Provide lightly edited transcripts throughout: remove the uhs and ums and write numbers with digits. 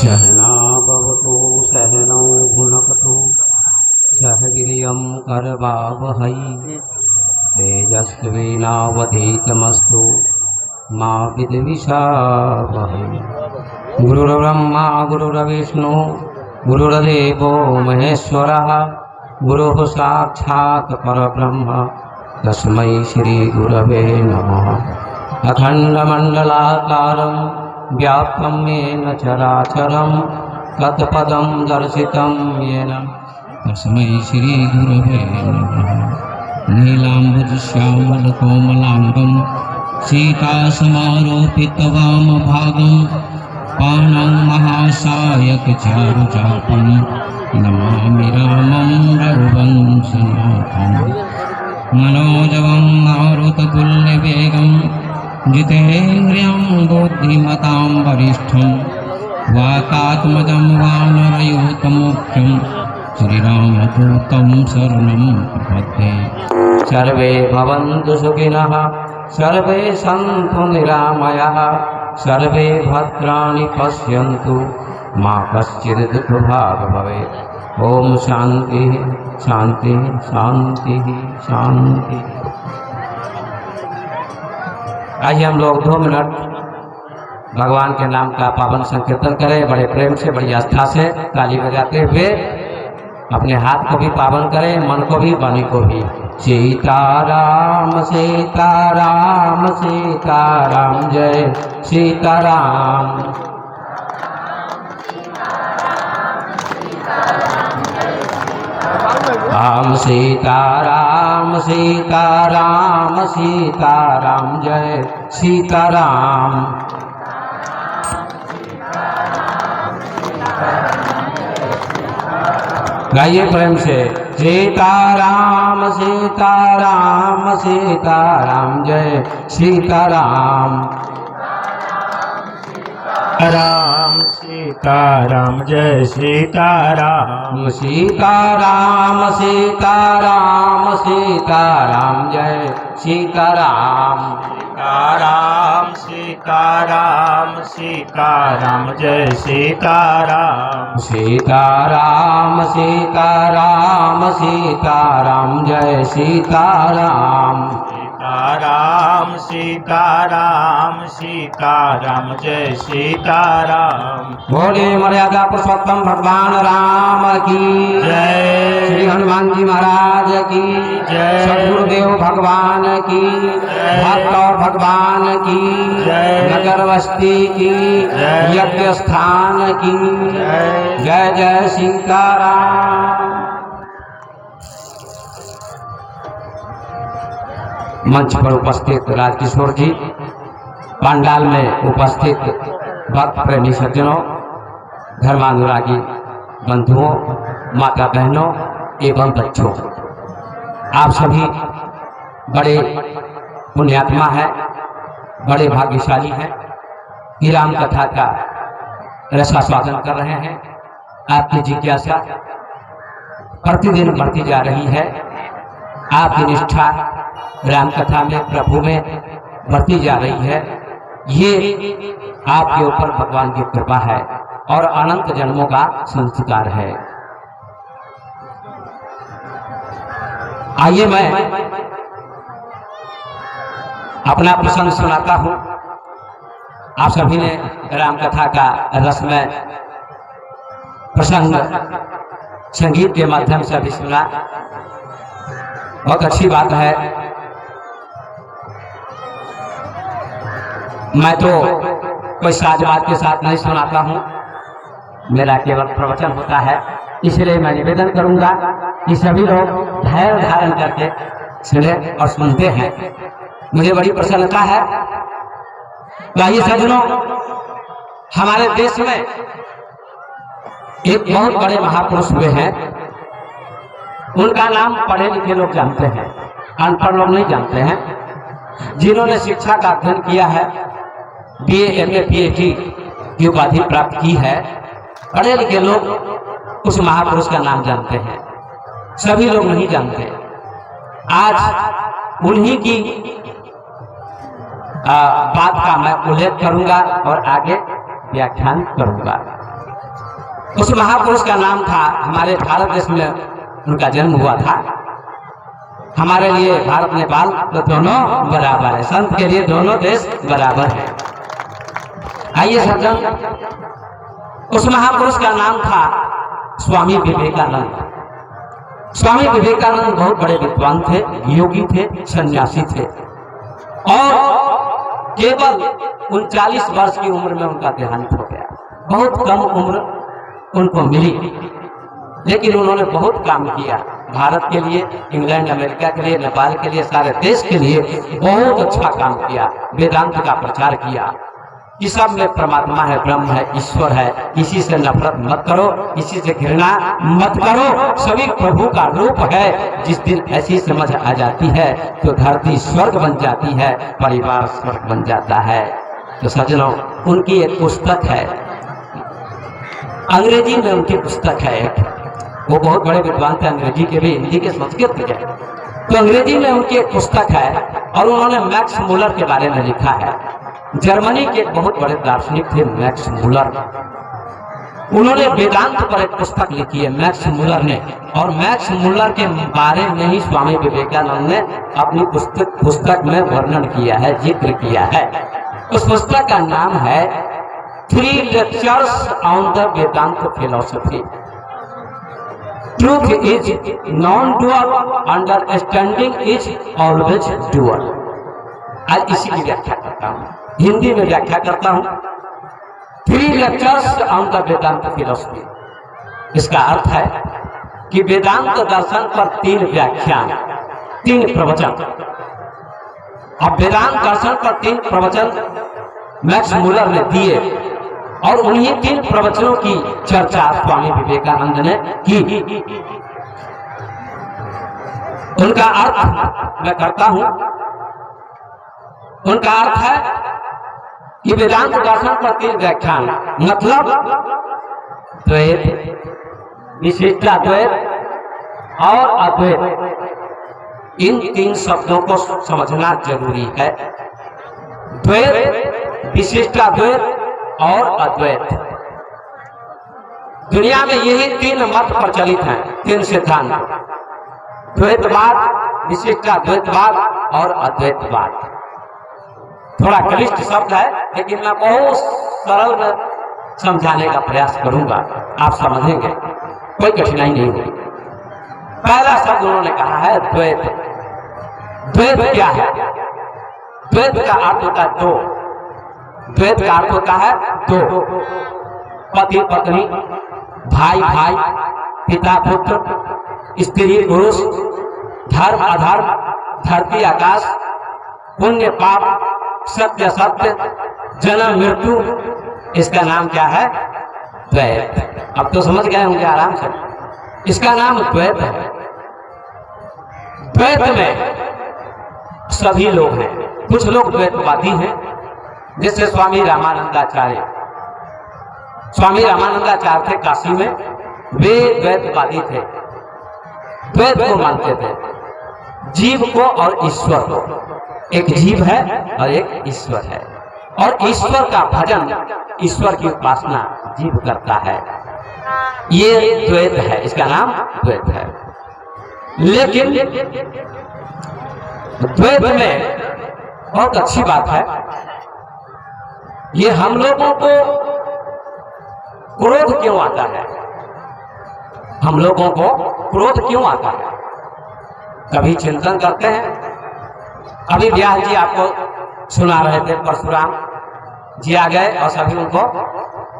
सहना भवतु सहनौ भुनक्तु सह वीर्यं करवावहै तेजस्विनावधीतमस्तु मा विद्विषावहै। गुरुर्ब्रह्मा गुरुर्विष्णु गुरुर्देवो महेश्वरः गुरुः साक्षात् परब्रह्म तस्मै श्री गुरवे नमः। अखण्डमण्डलाकारं व्याप्तं येन चराचरं तत्पदं दर्शितं येन तस्मै श्री गुरवे नमः। नीलाम्बुजश्यामलकोमलाङ्गं सीतासमारोपितवामभागं पाणौ महासायकचारुचापं नमामि रामं रघुवंशनाथं। मनोजवं मारुततुल्यवेगं जितेन्द्रियं बुद्धिमतां वरिष्ठं वातात्मजं वानरयूथमुख्यं श्रीरामदूतं शरणं प्रपद्ये। सर्वे भवन्तु सुखिनः सर्वे सन्तु निरामयाः सर्वे भद्राणि पश्यन्तु मा कश्चित् दुःखभाग् भवेत्। ओम शांति शांति शांति शांति। आइए हम लोग 2 मिनट भगवान के नाम का पावन संकीर्तन करें, बड़े प्रेम से बड़ी आस्था से ताली बजाते हुए अपने हाथ को भी पावन करें, मन को भी वाणी को भी। सीताराम सीताराम सीताराम जय सीताराम। राम सीताराम सीताराम सीताराम जय सीताराम। गाइए प्रेम से सीताराम सीताराम सीताराम जय सीताराम। राम सीताराम जय सीताराम। सीताराम सीताराम सीताराम जय सीताराम। सीताराम सीताराम सीताराम जय सीताराम। सीताराम सीताराम सीताराम जय सीताराम। सीताराम सीताराम सीताराम जय सीताराम। बोले मर्यादा पुरुषोत्तम भगवान राम की जय। श्री हनुमान जी महाराज की जय। सद्गुरुदेव भगवान की भक्त और भगवान की नगर बस्ती की यज्ञ स्थान की जय जय सीताराम। मंच पर उपस्थित राजकिशोर जी, पंडाल में उपस्थित भक्त प्रेमी सज्जनों, धर्मानुरागी बंधुओं, माता बहनों एवं बच्चों, आप सभी बड़े पुण्यात्मा हैं, बड़े भाग्यशाली हैं कि राम कथा का रसास्वादन कर रहे हैं। आपकी जिज्ञासा प्रतिदिन बढ़ती जा रही है, आपकी निष्ठा राम कथा में प्रभु में बढ़ती जा रही है। ये आपके ऊपर भगवान की कृपा है और अनंत जन्मों का संस्कार है। आइए मैं अपना प्रसंग सुनाता हूँ। आप सभी ने राम कथा का रसमय प्रसंग संगीत के माध्यम से अभी सुना, बहुत अच्छी बात है। मैं तो कोई साजवाद के साथ नहीं सुनाता हूँ, मेरा केवल प्रवचन होता है, इसलिए मैं निवेदन करूंगा कि सभी लोग धैर्य धारण करके सुने और सुनते हैं। मुझे बड़ी प्रसन्नता है। आइए सज्जनों, हमारे देश में एक बहुत बड़े महापुरुष हुए हैं, उनका नाम पढ़े लिखे लोग जानते हैं, अनपढ़ लोग नहीं जानते हैं। जिन्होंने शिक्षा का अध्ययन किया है, BA MA PhD की उपाधि प्राप्त की है, पढ़े लिखे लोग उस महापुरुष का नाम जानते हैं, सभी लोग नहीं जानते। आज उन्हीं की बात का मैं उल्लेख करूंगा और आगे व्याख्यान करूंगा। उस महापुरुष का नाम था, हमारे भारत देश में उनका जन्म हुआ था। हमारे लिए भारत नेपाल तो दोनों बराबर है, संत के लिए दोनों देश बराबर है। आइए सज्जन, उस महापुरुष का नाम था स्वामी विवेकानंद। स्वामी विवेकानंद बहुत बड़े विद्वान थे, योगी थे, सन्यासी थे और केवल 39 वर्ष की उम्र में उनका देहांत हो गया। बहुत कम उम्र उनको मिली, लेकिन उन्होंने बहुत काम किया भारत के लिए, इंग्लैंड, अमेरिका के लिए, नेपाल के लिए, सारे देश के लिए बहुत अच्छा काम किया। वेदांत का प्रचार किया कि सब में परमात्मा है, ब्रह्म है, ईश्वर है, किसी से नफरत मत करो, किसी से घृणा मत करो, सभी प्रभु का रूप है। जिस दिन ऐसी समझ आ जाती है तो धरती स्वर्ग बन जाती है, परिवार स्वर्ग बन जाता है। तो सज्जनों, उनकी एक पुस्तक है, अंग्रेजी में उनकी पुस्तक है एक, वो बहुत बड़े विद्वान थे, अंग्रेजी के भी, हिंदी के, संस्कृत के। तो अंग्रेजी में उनकी एक पुस्तक है और उन्होंने मैक्स मुलर के बारे में लिखा है। जर्मनी के एक बहुत बड़े दार्शनिक थे मैक्स मुलर, उन्होंने वेदांत पर एक पुस्तक लिखी है मैक्स मुलर ने, और मैक्स मुलर के बारे में ही स्वामी विवेकानंद ने अपनी पुस्तक में वर्णन किया है, जिक्र किया है। उस पुस्तक का नाम है 3 lectures on the Vedanta philosophy. Truth is non dual, understanding is always dual. आज इसी की व्याख्या करता हूँ, हिंदी में व्याख्या करता हूँ। 3 lectures on the Vedanta philosophy, इसका अर्थ है कि वेदांत दर्शन पर 3 व्याख्यान, 3 प्रवचन। अब वेदांत दर्शन पर 3 प्रवचन मैक्स मुलर ने दिए और उन्हीं 3 प्रवचनों की चर्चा स्वामी विवेकानंद ने की। उनका अर्थ मैं करता हूं। उनका अर्थ है कि वेदांत दर्शन पर 3 व्याख्यान, मतलब द्वैत, विशिष्टाद्वैत और अद्वैत, इन 3 शब्दों को समझना जरूरी है। द्वैत, विशिष्टाद्वैत और अद्वैत, दुनिया में यही 3 मत प्रचलित हैं, 3 सिद्धांत, द्वैतवाद, विशिष्टाद्वैतवाद और अद्वैतवाद। थोड़ा क्लिष्ट शब्द है, लेकिन मैं बहुत सरल में समझाने का प्रयास करूंगा, आप समझेंगे, कोई कठिनाई नहीं होगी। पहला शब्द उन्होंने कहा है द्वैत। द्वैत क्या है? द्वैत का अर्थ होता है दो। द्वैत का अर्थ होता है दो, पति पत्नी, भाई भाई, पिता पुत्र, स्त्री पुरुष, धर्म अधर्म, धरती आकाश, पुण्य पाप, सत्य सत्य, जन्म मृत्यु, इसका नाम क्या है? द्वैत। अब तो समझ गए होंगे आराम से, इसका नाम द्वैत है। द्वैत में सभी लोग हैं, कुछ लोग द्वैतवादी हैं, जैसे स्वामी रामानंदाचार्य। स्वामी रामानंदाचार्य थे काशी में, वे द्वैतवादी थे, द्वैत को मानते थे, जीव को और ईश्वर को। एक जीव है और एक ईश्वर है, और ईश्वर का भजन, ईश्वर की उपासना जीव करता है। ये द्वैत है, इसका नाम द्वैत है। लेकिन द्वैत में बहुत अच्छी बात है, ये हम लोगों को क्रोध क्यों आता है? हम लोगों को क्रोध क्यों आता है? कभी चिंतन करते हैं? अभी व्यास जी आपको सुना रहे थे, परशुराम जी आ गए और सभी उनको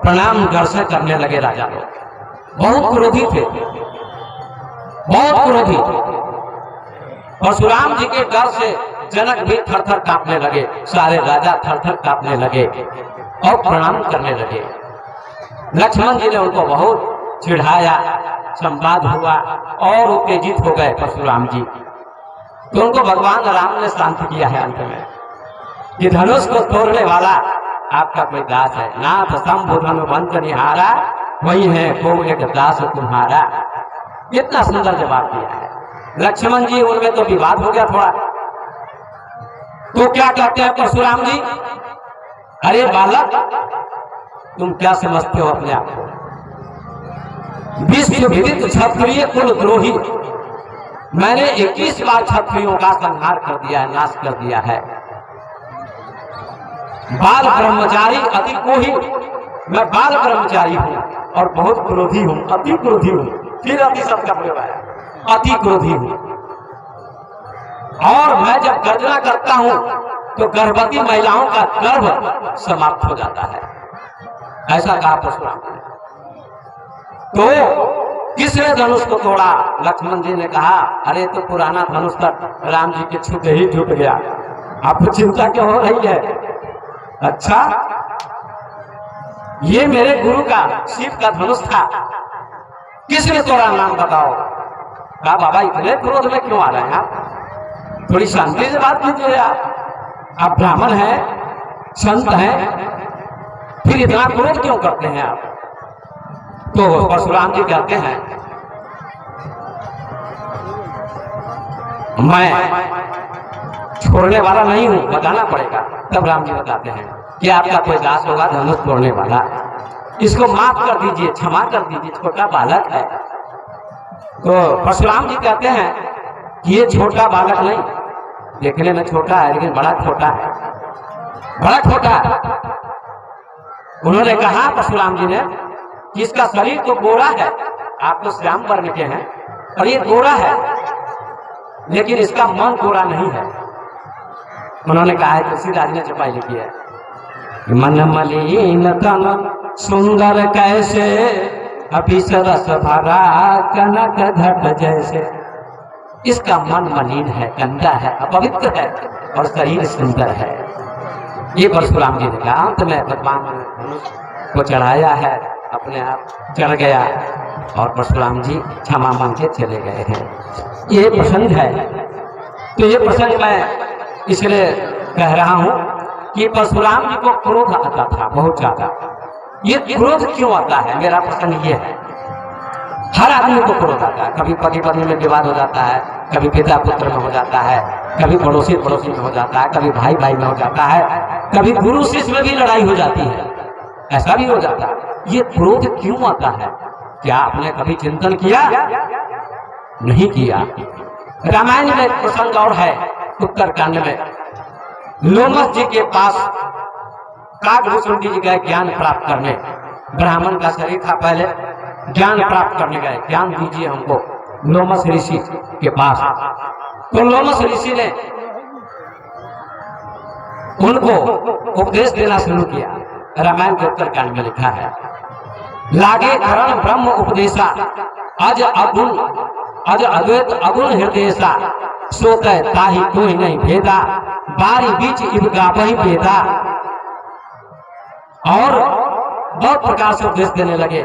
प्रणाम दर्शन करने लगे। राजा लोग बहुत क्रोधी थे, बहुत क्रोधी। परशुराम जी के डर से जनक भी थर थर कांपने लगे, सारे राजा थर थर कांपने लगे और प्रणाम करने लगे। लक्ष्मण जी ने उनको बहुत चिढ़ाया, संवाद हुआ और उत्तेजित हो गए परशुराम जी। तो उनको भगवान राम ने शांत किया है अंत में कि धनुष को तोड़ने वाला आपका कोई दास है, नाथ संबोधन बंद निहारा, वही है को एक दास तुम्हारा। कितना सुंदर जवाब दिया है लक्ष्मण जी। उनमें तो विवाद हो गया थोड़ा, तो क्या कहते हैं परशुराम जी, अरे बालक तुम क्या समझते हो अपने आप को? विश्व विदित क्षत्रिय कुल द्रोही, मैंने 21 बार क्षत्रियों का संहार कर दिया है, नाश कर दिया है। बाल ब्रह्मचारी अति कोही, मैं बाल ब्रह्मचारी हूं और बहुत क्रोधी हूं, अति क्रोधी हूं। फिर अति शब्द का प्रयोग है, अति क्रोधी हूं। और मैं जब गर्जना करता हूं तो गर्भवती महिलाओं का गर्भ समाप्त हो जाता है, ऐसा कहा परशुराम ने। तो किसने धनुष को तोड़ा? लक्ष्मण जी ने कहा, अरे तो पुराना धनुष तक राम जी के छूते ही टूट गया, आपको चिंता क्यों हो रही है? अच्छा, ये मेरे गुरु का शिव का धनुष था, किसने तोड़ा? नाम बताओ। कहा, बाबा इतने क्रोध में क्यों आ रहे हैं आप? थोड़ी शांति से बात कीजिए। आप ब्राह्मण हैं, संत हैं, फिर इतना क्रोध क्यों करते हैं आप? तो परशुराम जी कहते हैं, मैं छोड़ने वाला नहीं हूं, बताना पड़ेगा। तब राम जी बताते हैं कि आपका कोई दास होगा धनुष तोड़ने वाला, इसको माफ कर दीजिए, क्षमा कर दीजिए, छोटा बालक है। तो परशुराम जी कहते हैं कि ये छोटा बालक नहीं, देखने में छोटा है लेकिन बड़ा छोटा है, बड़ा छोटा है। उन्होंने कहा परशुराम जी ने कि इसका शरीर तो गोरा है, आप तो श्याम वर्ण के हैं, और ये गोरा है लेकिन इसका मन गोरा नहीं है। उन्होंने कहा है, तुलसीदास जी ने चौपाई लिखी है, मन मलिन तन सुंदर कैसे, अभी सरस भरा कनक घट जैसे। इसका मन मलिन है, गंदा है, अपवित्र है और शरीर सुंदर है। ये परशुराम जी ने कहा। अंत में भगवान ने धनुष को चढ़ाया है, अपने आप चढ़ गया और परशुराम जी क्षमा मांग के चले गए हैं। ये प्रसंग है। तो ये प्रसंग मैं इसलिए कह रहा हूं कि परशुराम जी को क्रोध आता था बहुत ज्यादा। ये क्रोध क्यों आता है? मेरा प्रसंग ये है, हर आदमी को क्रोध आता है। कभी पति पत्नी में विवाद हो जाता है, कभी पिता पुत्र में हो जाता है, कभी पड़ोसी पड़ोसी में हो जाता है, कभी भाई भाई में हो जाता है, कभी गुरु शिष्य में भी लड़ाई हो जाती है, ऐसा भी हो जाता है। ये क्रोध क्यों आता है? क्या आपने कभी चिंतन किया? नहीं किया। रामायण में प्रसंग और है, उत्तरकांड में लोमस जी के पास काकभूषुंडी जी गए ज्ञान प्राप्त करने। ब्राह्मण का शरीर था, पहले ज्ञान प्राप्त करने गए, ज्ञान दीजिए हमको, लोमस ऋषि के पास। तो लोमस ऋषि ने उनको उपदेश देना शुरू किया। रामायण के उत्तरकांड में लिखा है, लागे करण ब्रह्म उपदेशा, अज अगुण अज अद्वैत अगुण हृदयसा, सोत ताहि कोई नहीं भेदा, बारी बीच इब गावहि भेदा। और बहुत प्रकार से उपदेश देने लगे,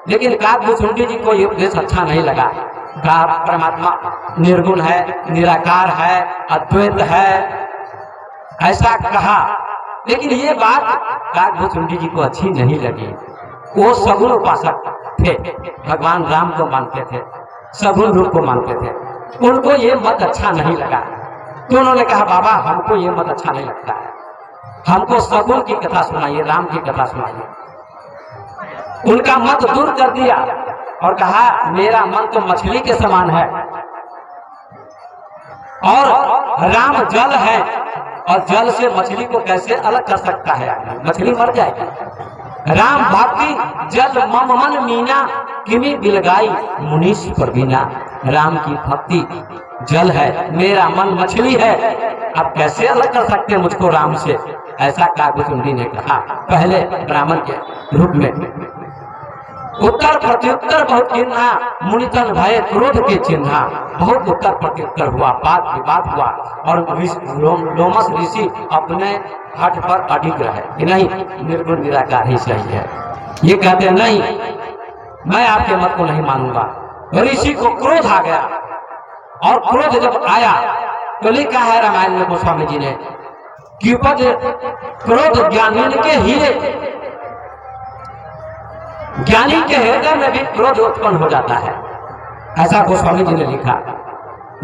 लेकिन काकभूषुंडी जी को ये उपदेश अच्छा नहीं लगा। परमात्मा निर्गुण है, निराकार है, अद्वैत है, ऐसा कहा। लेकिन ये बात काकभूषुंडी जी को अच्छी नहीं लगी। वो सगुण उपासक थे, भगवान राम को मानते थे, सगुण रूप को मानते थे, उनको ये मत अच्छा नहीं लगा। तो उन्होंने कहा, बाबा हमको ये मत अच्छा नहीं लगता है, हमको सगुण की कथा सुनाइए, राम की कथा सुनाइए। उनका मत दूर कर दिया और कहा, मेरा मन तो मछली के समान है और राम जल है, और जल से मछली को कैसे अलग कर सकता है? मछली मर जाएगी। राम भक्ति जल मम मन मीना, किमी बिलगाई मुनीष पर बीना। राम की भक्ति जल है, मेरा मन मछली है, आप कैसे अलग कर सकते हैं मुझको राम से? ऐसा काकभूषुंडी ने कहा, पहले ब्राह्मण के रूप में। उत्तर प्रत्युत्तर बहुत चिन्हा, मुनितन भय क्रोध के चिन्हा। बहुत उत्तर प्रत्युत्तर हुआ, बात विवाद हुआ, और लोमस ऋषि अपने हट पर अडिग रहे कि नहीं, निर्गुण निराकार ही सही है। ये कहते हैं, नहीं, मैं आपके मत को नहीं मानूंगा। ऋषि को क्रोध आ गया, और क्रोध जब आया तो लिखा है रामायण में गोस्वामी जी ने कि उपज क्रोध ज्ञानी के हीरे, ज्ञानी के हृदय में भी क्रोध उत्पन्न हो जाता है, ऐसा गोस्वामी जी ने लिखा।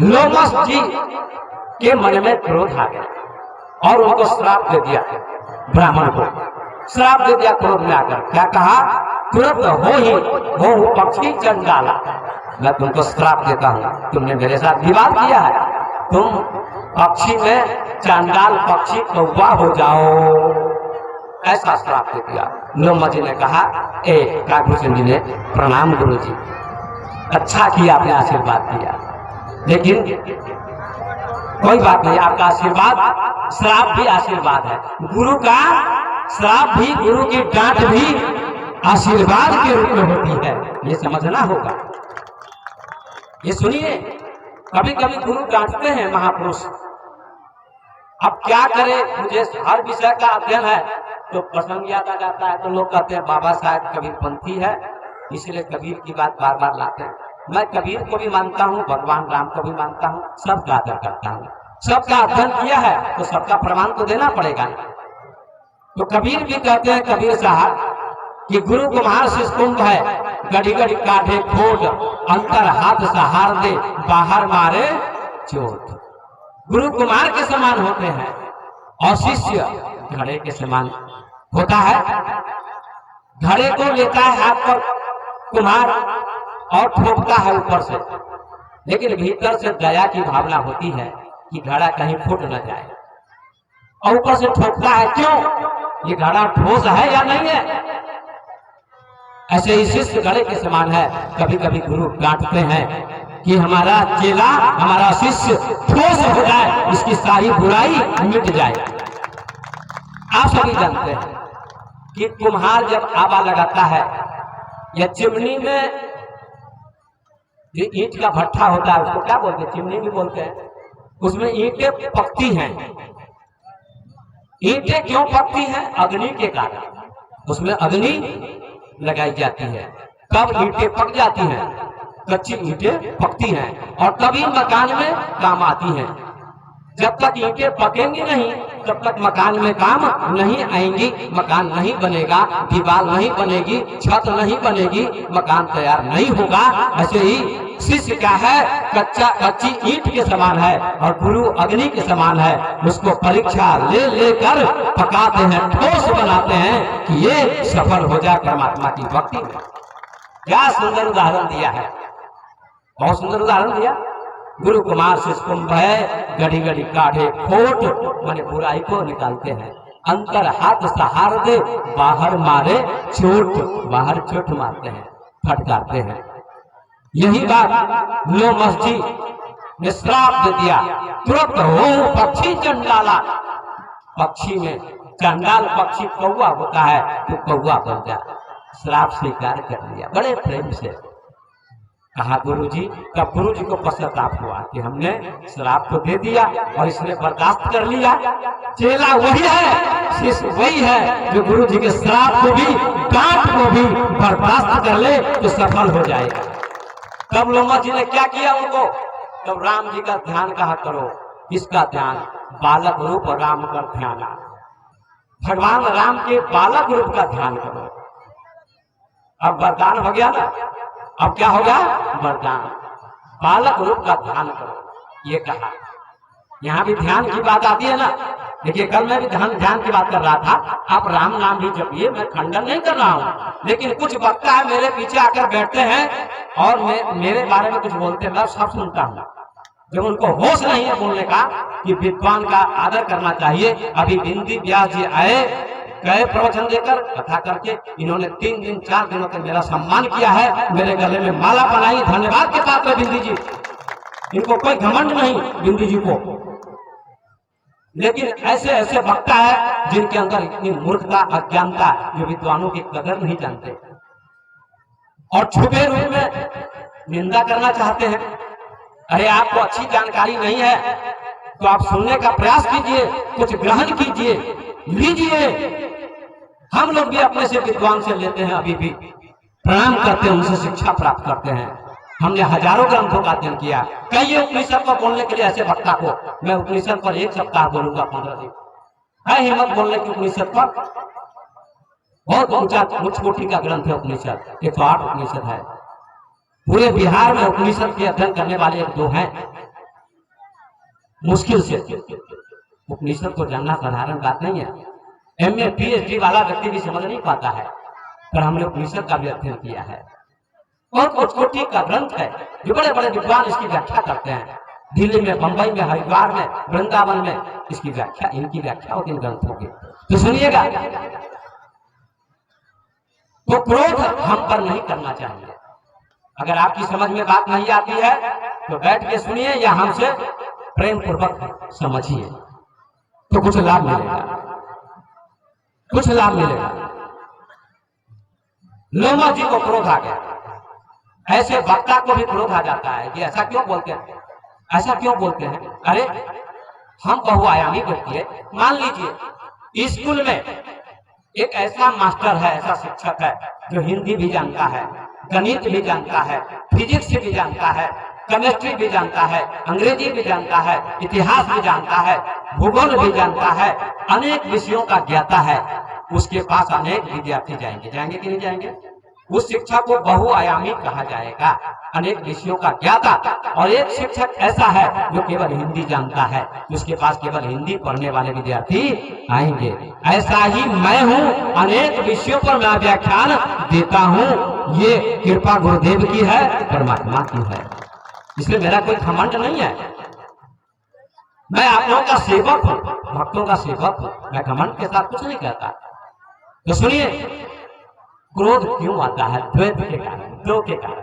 लोमस जी के मन में क्रोध आ गया और उनको श्राप दे दिया, ब्राह्मण को श्राप दे दिया क्रोध में आकर। क्या कहा तुरंत हो पक्षी चंडाला, मैं तुमको श्राप देता हूँ, तुमने मेरे साथ विवाद किया है, तुम पक्षी में चंडाल पक्षी कौवा हो जाओ, ऐसा श्राप दे दिया। ब्रह्मा जी ने कहा, ए काकभूषण जी ने, प्रणाम गुरु जी, अच्छा किया, आपने आशीर्वाद दिया, लेकिन कोई बात नहीं, आपका आशीर्वाद श्राप भी आशीर्वाद है, गुरु का श्राप भी, गुरु की डांट भी आशीर्वाद के रूप में होती है, ये समझना होगा। ये सुनिए, कभी कभी गुरु डांटते हैं महापुरुष, अब क्या करें, मुझे हर विषय का अध्ययन है तो प्रसंग याद आ जाता है, तो लोग कहते हैं बाबा साहब कबीरपंथी है, इसलिए कबीर की बात बार बार लाते हैं। मैं कबीर को भी मानता हूँ, भगवान राम को भी मानता हूँ, सबका आदर करता हूँ, सबका अध्ययन किया है तो सबका प्रमाण तो देना पड़ेगा। तो कबीर भी कहते हैं, कबीर साहब, कि गुरु कुम्हार शिष्कुंभ है, गड़ी गड़ी काढ़े खोट, अंतर हाथ सहार दे, बाहर मारे चोट। गुरु कुमार के समान होते हैं और शिष्य घड़े के समान होता है। घड़े को लेता है हाथ पर कुम्हार और ठोकता है ऊपर से, लेकिन भीतर से दया की भावना होती है कि घड़ा कहीं फूट न जाए, और ऊपर से ठोकता है, क्यों, ये घड़ा ठोस है या नहीं है। ऐसे ही शिष्य घड़े के समान है। कभी कभी गुरु डांटते हैं कि हमारा चेला, हमारा शिष्य ठोस हो जाए, इसकी सारी बुराई मिट जाए। आप सभी जानते हैं कि कुम्हार जब आवा लगाता है या चिमनी में, ये ईंट का भट्ठा होता है, उसको क्या बोलते हैं, चिमनी भी बोलते हैं, उसमें ईंटें पकती हैं। ईंटें क्यों पकती हैं, अग्नि के कारण, उसमें अग्नि लगाई जाती है, तब ईंटें पक जाती हैं, कच्ची ईंटें पकती हैं और तभी मकान में काम आती हैं। जब तक ईंटें पकेंगी नहीं तब तक मकान में काम नहीं आएंगी, मकान नहीं बनेगा, दीवार नहीं बनेगी, छत नहीं बनेगी, मकान तैयार नहीं होगा। ऐसे ही शिष्य क्या है, कच्ची ईंट के समान है और गुरु अग्नि के समान है, उसको परीक्षा ले लेकर पकाते हैं, ठोस बनाते हैं कि ये सफल हो जाए परमात्मा की भक्ति में। क्या सुंदर उदाहरण दिया है, बहुत सुंदर उदाहरण दिया। गुरु कुमार शिष्कुंभ है, गड़ी गड़ी काढ़े खोट, माने बुराई को निकालते हैं, अंतर हाथ सहार दे, बाहर मारे चोट, बाहर चोट मारते हैं, फटकारते हैं। यही बात लो मस्जिद ने श्राप दे दिया, तुरंत हो पक्षी चंडाला, पक्षी में चंडाल पक्षी कौवा होता है तो कौवा बन जा, श्राप स्वीकार कर लिया बड़े प्रेम से। कहा गुरु जी, तब गुरु जी को पश्चाताप हुआ कि हमने श्राप तो दे दिया और इसने बर्दाश्त कर लिया। चेला वही है, शिष्य वही है जो गुरु जी के श्राप को भी, डांट को भी बर्दाश्त कर ले तो सफल हो जाएगा। तब लोमा जी ने क्या किया उनको, तब राम जी का ध्यान कहा करो, इसका ध्यान, बालक रूप राम का ध्यान, भगवान राम के बालक रूप का ध्यान करो। अब वरदान हो गया ना, अब क्या होगा, वरदान, बालक रूप का ध्यान करो, ये कहा। यहाँ भी ध्यान की बात आती है ना, देखिए कल मैं भी ध्यान की बात कर रहा था, आप राम नाम भी जपिए, मैं खंडन नहीं कर रहा हूँ, लेकिन कुछ वक्ता है मेरे पीछे आकर बैठते हैं और मेरे बारे में कुछ बोलते हैं, मैं सब सुनता हूँ। जब उनको होश नहीं है बोलने का कि विद्वान का आदर करना चाहिए। अभी बिंदी व्यास जी आए, गए प्रवचन देकर, कथा करके, इन्होंने 3 दिन 4 दिनों तक मेरा सम्मान किया है, मेरे गले में माला बनाई, धन्यवाद के साथ में बिंदी जी, इनको कोई घमंड नहीं बिंदी जी को। लेकिन ऐसे ऐसे वक्ता है जिनके अंदर इतनी मूर्खता, अज्ञानता, जो विद्वानों की कदर नहीं जानते और छुपे रूप में निंदा करना चाहते हैं। अरे आपको अच्छी जानकारी नहीं है तो आप सुनने का प्रयास कीजिए, कुछ ग्रहण कीजिए, लीजिए। हम लोग भी अपने से विद्वान से लेते हैं, अभी भी प्रणाम करते हैं, उनसे शिक्षा प्राप्त करते हैं। हमने हजारों ग्रंथों का अध्ययन किया। कई उपनिषद पर बोलने के लिए ऐसे वक्ता को, मैं उपनिषद पर 1 सप्ताह बोलूंगा, 15 दिन है हिम्मत बोलने की उपनिषद पर। बहुत ऊंचा उच्च कोटि का ग्रंथ है उपनिषद, 108 उपनिषद है। पूरे बिहार में उपनिषद के अध्ययन करने वाले 1-2 हैं, मुश्किल से। उपनिषद को जानना साधारण बात नहीं है, MA PhD वाला व्यक्ति भी समझ नहीं पाता है। पर हमने उपनिषद का भी अध्ययन किया है। बहुत कुछ कोटि का ग्रंथ है जो बड़े बड़े विद्वान इसकी व्याख्या करते हैं। दिल्ली में, बंबई में, हरिद्वार में, वृंदावन में इसकी व्याख्या, इनकी व्याख्या होती इन ग्रंथों की। तो सुनिएगा, तो क्रोध हम पर नहीं करना चाहिए। अगर आपकी समझ में बात नहीं आती है तो बैठ के सुनिए या हमसे प्रेम पूर्वक समझिए, तो कुछ लाभ मिलेगा, कुछ लाभ मिलेगा। लोमा जी को क्रोध आ गया, ऐसे वक्ता को भी क्रोध आ जाता है कि ऐसा क्यों बोलते हैं, ऐसा क्यों बोलते हैं। अरे हम बहुआयामी व्यक्ति है। मान लीजिए स्कूल में एक ऐसा मास्टर है, ऐसा शिक्षक है जो हिंदी भी जानता है, गणित भी जानता है, फिजिक्स भी जानता है, केमिस्ट्री भी जानता है, अंग्रेजी भी जानता है, इतिहास भी जानता है, भूगोल भी जानता है, अनेक विषयों का ज्ञाता है। उसके पास अनेक विद्यार्थी जाएंगे, जाएंगे कि नहीं जाएंगे? उस शिक्षक को बहुआयामी कहा जाएगा, अनेक विषयों का ज्ञाता। और एक शिक्षक ऐसा है जो केवल हिंदी जानता है, उसके पास केवल हिंदी पढ़ने वाले विद्यार्थी आएंगे। ऐसा ही मैं हूँ, अनेक विषयों पर मैं व्याख्यान देता हूँ। ये कृपा गुरुदेव की है, परमात्मा की है, इसलिए मेरा कोई घमंड नहीं है। मैं आप लोगों का सेवक हूँ, भक्तों का सेवक हूँ, मैं घमंड के साथ कुछ नहीं कहता। तो सुनिए, क्रोध क्यों आता है? द्वैत के कारण, दो के कारण,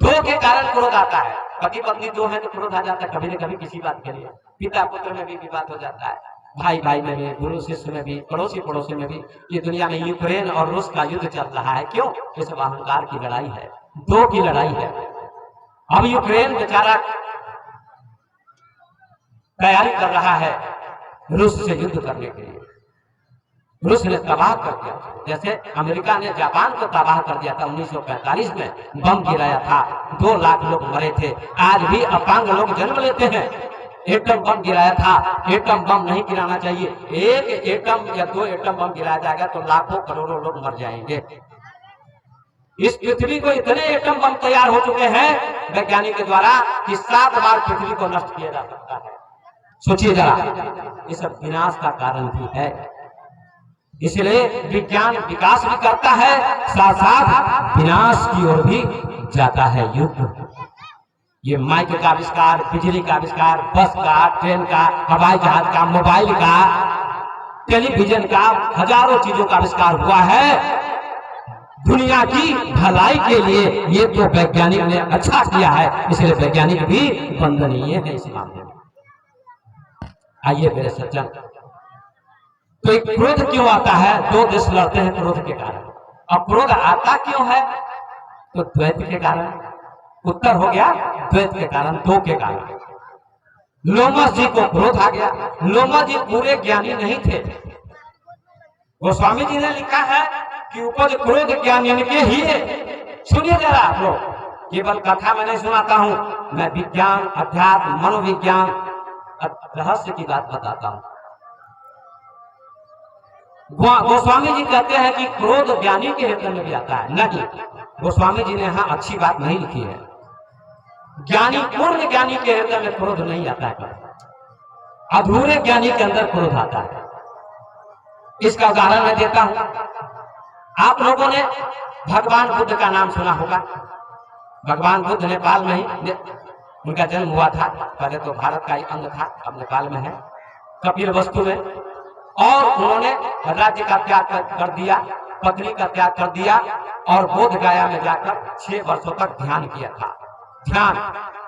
दो के कारण क्रोध आता है। पति पत्नी दो है तो क्रोध आ जाता है कभी न कभी किसी बात के लिए। पिता पुत्र में भी विवाद हो जाता है, भाई भाई में भी, गुरु शिष्य में भी, पड़ोसी पड़ोसी में भी। ये दुनिया में यूक्रेन और रूस का युद्ध चल रहा है, क्यों? ये सब अहंकार की लड़ाई है, दो की लड़ाई है। अब यूक्रेन बेचारा तैयारी कर रहा है रूस से युद्ध करने के लिए। रूस ने तबाह कर दिया, जैसे अमेरिका ने जापान को तबाह कर दिया था 1945 में, बम गिराया था, 2 लाख लोग मरे थे। आज भी अपांग लोग जन्म लेते हैं। एटम बम गिराया था, एटम बम नहीं गिराना चाहिए। एक एटम या 2 एटम बम गिराया जाएगा तो लाखों करोड़ों लोग मर जाएंगे। इस पृथ्वी को इतने एटम बम तैयार हो चुके हैं वैज्ञानिक के द्वारा कि 7 बार पृथ्वी को नष्ट किया जा सकता है। सोचिए जरा, ये सब विनाश का कारण भी है। इसलिए विज्ञान विकास भी करता है, साथ साथ विनाश की ओर भी जाता है युद्ध। ये माइक का आविष्कार, बिजली का आविष्कार, बस का, ट्रेन का, हवाई जहाज का, मोबाइल का, टेलीविजन का, हजारों चीजों का आविष्कार हुआ है दुनिया की भलाई के लिए। ये तो वैज्ञानिक ने अच्छा किया है, इसलिए वैज्ञानिक भी वंदनीय है इस मामले में। आइए मेरे सज्जन, तो एक क्रोध क्यों आता है? 2 देश लड़ते हैं क्रोध के कारण। अब क्रोध आता क्यों है? तो द्वैत के कारण। उत्तर हो गया द्वैत के कारण, 2 के कारण। लोमस जी को क्रोध आ गया। लोमस जी पूरे ज्ञानी नहीं थे। गोस्वामी जी ने लिखा है कि उपज क्रोध ज्ञान इनके ही है। सुनिए जरा आप लोग, केवल कथा मैं नहीं सुनाता हूं, मैं विज्ञान, अध्यात्म, मनोविज्ञान, रहस्य की बात बताता हूं। गोस्वामी जी कहते हैं कि क्रोध ज्ञानी के हृदय में भी आता है। नहीं, गोस्वामी जी ने यहां अच्छी बात नहीं लिखी है। ज्ञानी, पूर्ण ज्ञानी के हृदय में क्रोध नहीं आता है, अधूरे ज्ञानी के अंदर क्रोध आता है। इसका उदाहरण मैं देता हूं। आप लोगों ने भगवान बुद्ध का नाम सुना होगा। भगवान बुद्ध नेपाल में ही उनका जन्म हुआ था। पहले तो भारत का ही अंग था, अब नेपाल में है, कपिलवस्तु में। और उन्होंने राज्य का त्याग कर दिया, पत्नी का त्याग कर दिया और बोध गया में जाकर 6 वर्षों तक ध्यान किया था। ध्यान,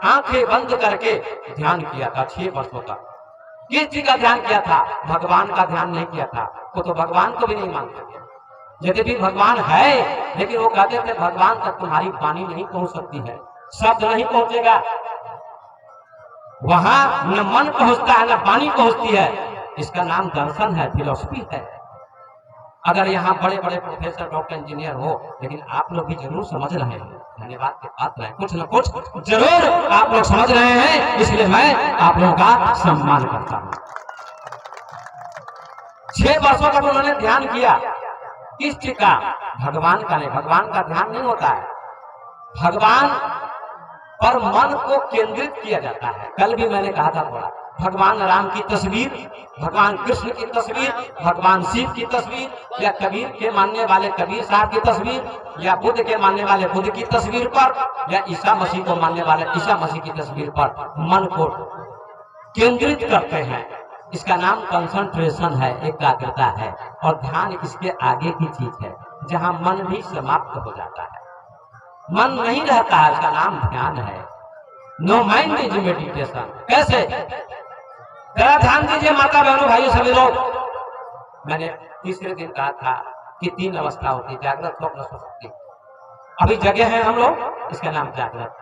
आंखें बंद करके ध्यान किया था 6 वर्षों तक। किस चीज का ध्यान किया था? भगवान का ध्यान नहीं किया था। वो तो भगवान को भी नहीं मानते थे। यदि भी भगवान है, लेकिन वो कहते थे भगवान तक तुम्हारी वाणी नहीं पहुंच सकती है, शब्द नहीं पहुंचेगा। वहां न मन पहुंचता है, न वाणी पहुंचती है। इसका नाम दर्शन है, फिलॉसफी है। अगर यहाँ बड़े बड़े प्रोफेसर, डॉक्टर, इंजीनियर हो, लेकिन आप लोग भी जरूर समझ रहे हैं, धन्यवाद के पात्र हैं, कुछ न कुछ जरूर आप लोग समझ रहे हैं, इसलिए मैं आप लोगों का सम्मान करता हूं। 6 वर्षों तक उन्होंने ध्यान किया। किस चीज का? भगवान का नहीं। भगवान का ध्यान नहीं होता है, भगवान पर मन को केंद्रित किया जाता है। कल भी मैंने कहा था थोड़ा, भगवान राम की तस्वीर, भगवान कृष्ण की तस्वीर, भगवान शिव की तस्वीर, या कबीर के मानने वाले कबीर साहब की तस्वीर, या बुद्ध के मानने वाले बुद्ध की तस्वीर पर, या ईसा मसीह को मानने वाले ईसा मसीह की तस्वीर पर मन को केंद्रित करते हैं। इसका नाम कंसंट्रेशन है, एकाग्रता है। और ध्यान इसके आगे की चीज है, जहां मन भी समाप्त हो जाता है, मन नहीं रहता है, उसका नाम ध्यान है। No mind is meditation. कैसे? जरा ध्यान दीजिए माता बहनों भाइयों सभी लोग। मैंने तीसरे दिन कहा था कि 3 अवस्था होती, जागृत, स्वप्न, सुषुप्ति। अभी जगह है हम लोग, इसका नाम जागृत।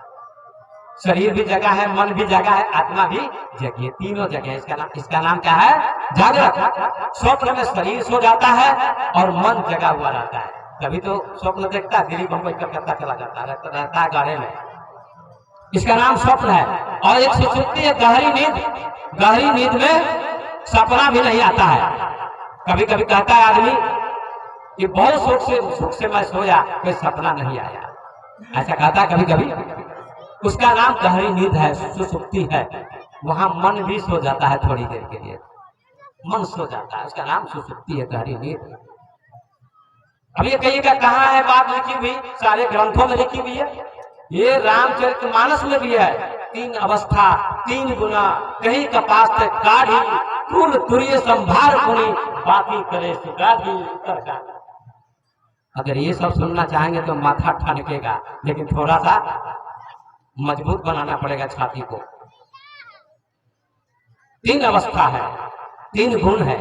शरीर भी जगह है, मन भी जगह है, आत्मा भी जगह, तीनों जगह। इसका नाम क्या है? जागृत। स्वप्न में शरीर सो जाता है और मन जगा हुआ रहता है। कभी तो स्वप्न देखता है, दिल्ली बम्बई कलकत्ता चला जाता रहता है गाड़े में, इसका नाम स्वप्न है। और एक सुषुप्ति है, गहरी नींद। गहरी नींद में सपना भी नहीं आता है। कभी कभी कहता है आदमी कि बहुत सुख से मैं सोया, कोई सपना नहीं आया, ऐसा कहता है कभी कभी। उसका नाम गहरी नींद है, सुषुप्ति है। वहां मन भी सो जाता है, थोड़ी देर के लिए मन सो जाता है, उसका नाम सुषुप्ति है, गहरी नींद। अब ये कहिएगा कहाँ है बात लिखी हुई? सारे ग्रंथों में लिखी हुई है, ये रामचरितमानस में भी है। 3 अवस्था, 3 गुना, कहीं कपास से काढ़ी, फूल तुरिये संभार गुनी, बाकी करे सुगाधी उत्तर का। अगर ये सब सुनना चाहेंगे तो माथा ठनकेगा, लेकिन थोड़ा सा मजबूत बनाना पड़ेगा छाती को। 3 अवस्था है, 3 गुण है।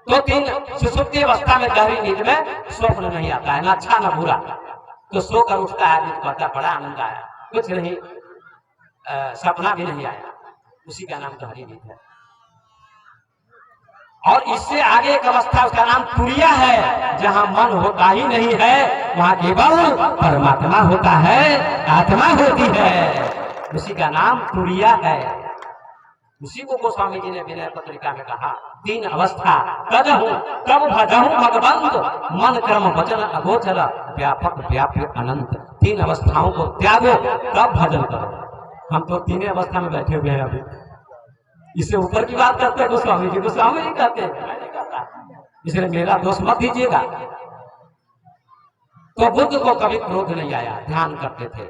तो 3 सुषुप्ति अवस्था में, गहरी नींद में स्वप्न नहीं आता है, ना अच्छा ना बुरा। तो सो कर उठता है, आदमी कहता बड़ा आनंद आया, कुछ नहीं, सपना भी नहीं आया, उसी का नाम गहरी नींद है। और इससे आगे एक अवस्था, उसका नाम तुरिया है, जहां मन होता ही नहीं है, वहां केवल परमात्मा होता है, आत्मा होती है, उसी का नाम तुरिया है। उसी को गोस्वामी जी ने विनय पत्रिका में कहा, 3 अवस्था कजहूं तब भजहूं भगवंत, मन क्रम वचन अगोचर, व्यापक व्याप्य अनंत। 3 अवस्थाओं को त्यागो तब भजन करो। हम तो 3 अवस्था में बैठे हुए हैं अभी, इससे ऊपर की बात करते हैं गोस्वामी जी। गोस्वामी जी कहते हैं, मैं नहीं कहता, इसलिए मेरा दोष मत दीजिएगा। तो बुद्ध को कभी क्रोध नहीं आया, ध्यान करते थे।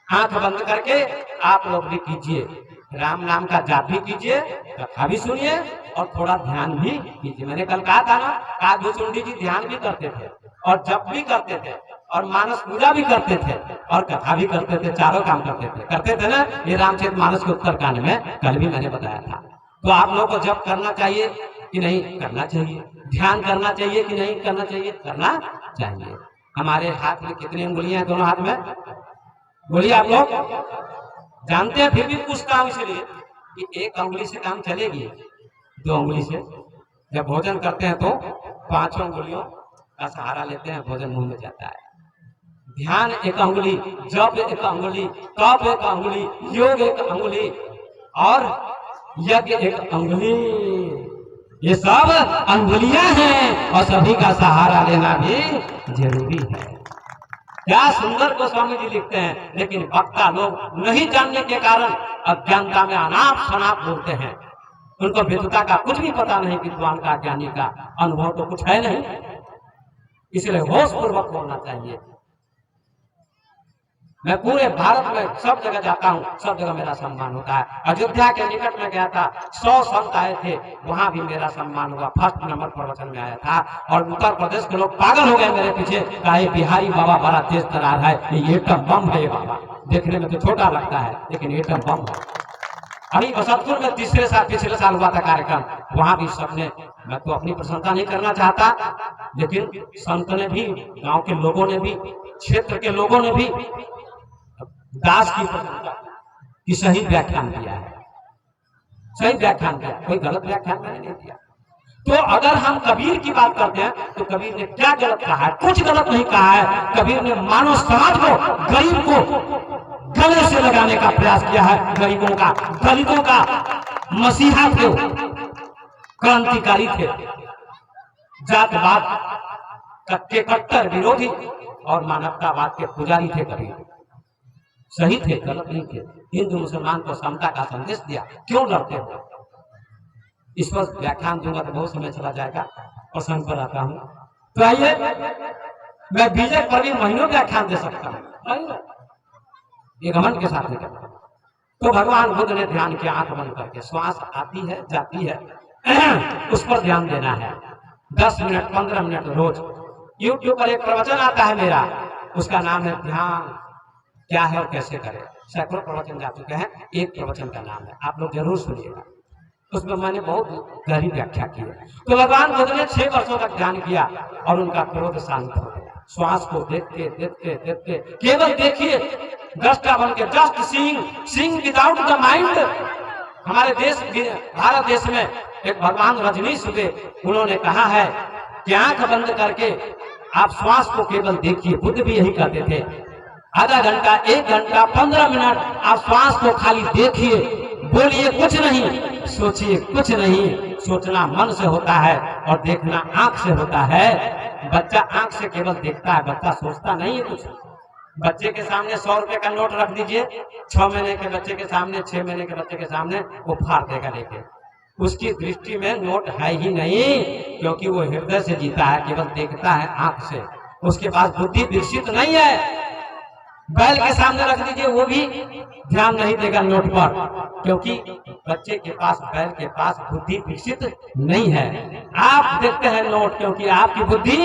आंख बंद करके आप लोग भी कीजिए, राम नाम का जाप भी कीजिए, कथा भी सुनिए और थोड़ा ध्यान भी कीजिए। मैंने कल कहा था ना, कागभूषुंडी जी ध्यान भी करते थे और जप भी करते थे और मानस पूजा भी करते थे और कथा भी करते थे, चारों काम करते थे ना। ये रामचरितमानस के उत्तरकांड में कल भी मैंने बताया था। तो आप लोगों को जप करना चाहिए कि नहीं करना चाहिए? ध्यान करना चाहिए कि नहीं करना चाहिए? करना चाहिए। हमारे हाथ में कितनी उंगलियां हैं? दोनों हाथ में। बोलिए, आप लोग जानते हैं, फिर भी पूछता हूं इसलिए कि एक उंगली से काम चलेगी, 2 उंगली से? जब भोजन करते हैं तो 5 उंगलियों का सहारा लेते हैं, भोजन मुंह में जाता है। ध्यान 1 उंगली, जप 1 उंगली, तप 1 उंगली, योग 1 उंगली और यज्ञ 1 उंगली। ये सब अंगुलियां हैं और सभी का सहारा लेना भी जरूरी है। क्या सुंदर गोस्वामी जी लिखते हैं, लेकिन वक्ता लोग नहीं जानने के कारण अज्ञानता में अनाप शनाप बोलते हैं। उनको विद्वता का कुछ भी पता नहीं, विद्वान का, ज्ञानी का अनुभव तो कुछ है नहीं, इसलिए होश पूर्वक बोलना चाहिए। मैं पूरे भारत में सब जगह जाता हूँ, सब जगह मेरा सम्मान होता है। अयोध्या के निकट में गया था, 100 संत आए थे, वहां भी मेरा सम्मान हुआ, फर्स्ट नंबर प्रवचन में आया था। और उत्तर प्रदेश के लोग पागल हो गए मेरे पीछे, कहा बिहारी बाबा बड़ा तेज तरार है, ये एटम बम है। ये बाबा देखने में तो छोटा लगता है, लेकिन एटम बम है। अभी बसंतपुर में पिछले साल हुआ था कार्यक्रम, वहां भी सबने, मैं तो अपनी प्रशंसा नहीं करना चाहता, लेकिन संत ने भी, गांव के लोगों ने भी, क्षेत्र के लोगों ने भी दास की प्रशंसा की, सही व्याख्यान दिया है, सही व्याख्यान दिया, कोई गलत व्याख्यान मैंने नहीं दिया। तो अगर हम कबीर की बात करते हैं तो कबीर ने क्या गलत कहा है? कुछ गलत नहीं कहा है। कबीर ने मानव समाज को, गरीब को गले से लगाने का प्रयास किया है, गरीबों का, दलितों का मसीहा थे, क्रांतिकारी थे, जातवाद के कट्टर विरोधी और मानवतावाद के पुजारी थे कबीर। सही थे, गलत नहीं थे। हिंदू मुसलमान को समता का संदेश दिया, क्यों लड़ते हो? इस पर व्याख्यान दूंगा तो बहुत समय चला जाएगा, प्रसंग पर आता हूँ। तो आइए, मैं विजय पर भी महीनों व्याख्यान दे सकता हूँ, महीनों, ये घमंड के साथ निकल। तो भगवान बुद्ध ने ध्यान की आंख बंद करके, श्वास आती है जाती है उस पर ध्यान देना है। 10 मिनट 15 मिनट रोज। यूट्यूब पर एक प्रवचन आता है मेरा, उसका नाम है ध्यान क्या है और कैसे करें। सैकड़ों प्रवचन जा चुके हैं, एक प्रवचन का नाम है, आप लोग जरूर सुनिएगा। उसमें मैंने बहुत गहरी व्याख्या की है। तो भगवान बुद्ध ने 6 वर्षों तक ध्यान किया और उनका क्रोध शांत हो गया। श्वास को देखते देखते देखते, केवल देखिए, दृष्टा बन के, just seeing without the mind. हमारे देश, भारत देश में एक भगवान रजनीश हुए, उन्होंने कहा है कि आंख बंद करके आप श्वास को केवल देखिए। बुद्ध भी यही कहते थे, आधा घंटा, 1 घंटा, 15 मिनट आप श्वास को खाली देखिए, बोलिए कुछ नहीं, सोचिए कुछ नहीं। सोचना मन से होता है और देखना आंख से होता है। बच्चा आंख से केवल देखता है, बच्चा सोचता नहीं है कुछ। बच्चे के सामने 100 रुपए का नोट रख दीजिए, 6 महीने के बच्चे के सामने, 6 महीने के बच्चे के सामने, वो फाड़ देगा लेके। उसकी दृष्टि में नोट है ही नहीं, क्योंकि वो हृदय से जीता है, केवल देखता है आंख से। उसके पास बुद्धि विकसित नहीं है। बैल के सामने रख दीजिए, वो भी ध्यान नहीं देगा नोट पर, क्योंकि बच्चे के पास, बैल के पास बुद्धि विकसित नहीं है। आप देखते हैं नोट, क्योंकि आपकी बुद्धि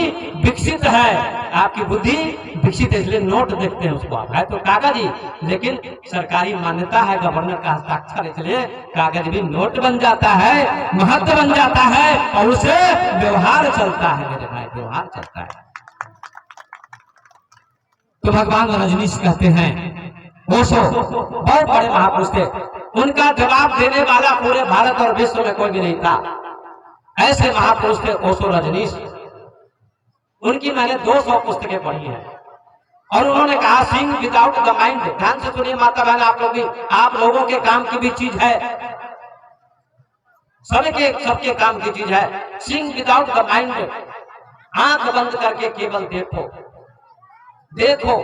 विकसित है, आपकी बुद्धि विकसित है, इसलिए नोट देखते हैं उसको। आप है तो कागज ही, लेकिन सरकारी मान्यता है, गवर्नर का हस्ताक्षर, इसलिए कागज भी नोट बन जाता है, महत्व बन जाता है, और उसे व्यवहार चलता है। मेरे भाई, व्यवहार चलता है। तो भगवान रजनीश कहते हैं, ओशो बहुत बड़े महापुरुष थे, उनका जवाब देने वाला पूरे भारत और विश्व में कोई भी नहीं था। ऐसे महापुरुष थे ओशो रजनीश। उनकी मैंने 200 पुस्तकें पढ़ी हैं, और उन्होंने कहा, सीइंग विदाउट द माइंड। ध्यान से सुनिए माता बहन, आप लोग भी, आप लोगों के काम की भी चीज है, सबके काम की चीज है। सीइंग विदाउट द माइंड, आंख बंद करके केवल देखो, देखो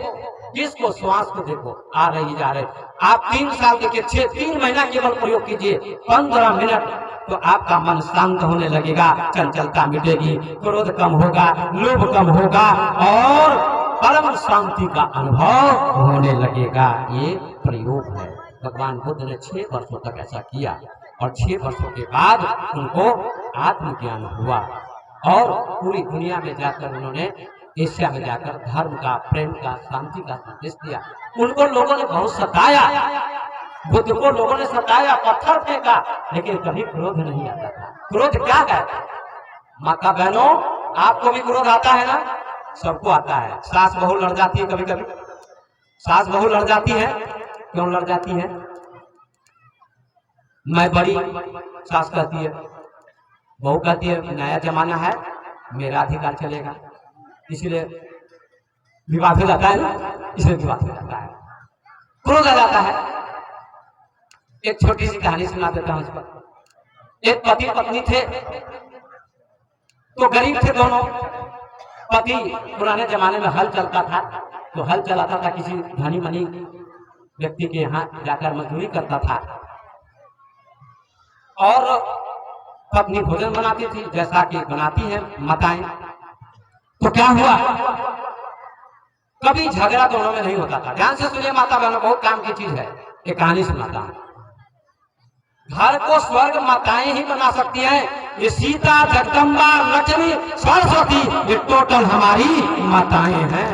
किसको, श्वास को देखो, आ रही जा रही। आप 3 साल देखिए, 3 महीना केवल प्रयोग कीजिए, 15 मिनट, तो आपका मन शांत होने लगेगा, चंचलता मिटेगी, क्रोध कम होगा, लोभ कम होगा, और परम शांति का अनुभव होने लगेगा। ये प्रयोग है। भगवान बुद्ध ने 6 वर्षों तक ऐसा किया, और 6 वर्षों के बाद उनको आत्मज्ञान हुआ, और पूरी दुनिया में जाकर उन्होंने, एशिया में जाकर धर्म का, प्रेम का, शांति का संदेश दिया। उनको लोगों ने बहुत सताया, बुद्ध को लोगों ने सताया, पत्थर फेंका, लेकिन कभी क्रोध नहीं आता था। क्रोध क्या है माता बहनों, आपको भी क्रोध आता है ना? सबको आता है। सास बहू लड़ जाती है, कभी कभी सास बहू लड़ जाती है। क्यों लड़ जाती है? मैं बड़ी, सास कहती है, बहू कहती है नया जमाना है, मेरा अधिकार चलेगा, इसलिए विवाद हो जाता है ना, इसलिए विवाद हो जाता है, क्रोध आ जाता है। एक छोटी सी कहानी सुना देता हूं इस पर। एक पति पत्नी थे, तो गरीब थे दोनों। पति पुराने जमाने में हल चलता था, तो हल चलाता था, किसी धनी मनी व्यक्ति के यहाँ जाकर मजदूरी करता था, और पत्नी भोजन बनाती थी जैसा कि बनाती है माताएं। तो क्या हुआ, कभी झगड़ा दोनों में नहीं होता था। ध्यान से सुनिए माता बहनों, बहुत काम की चीज है। एक कहानी सुनाता हूं। घर को स्वर्ग माताएं ही बना सकती हैं। ये सीता, जगदम्बा, लक्ष्मी, सरस्वती, ये टोटल हमारी माताएं हैं।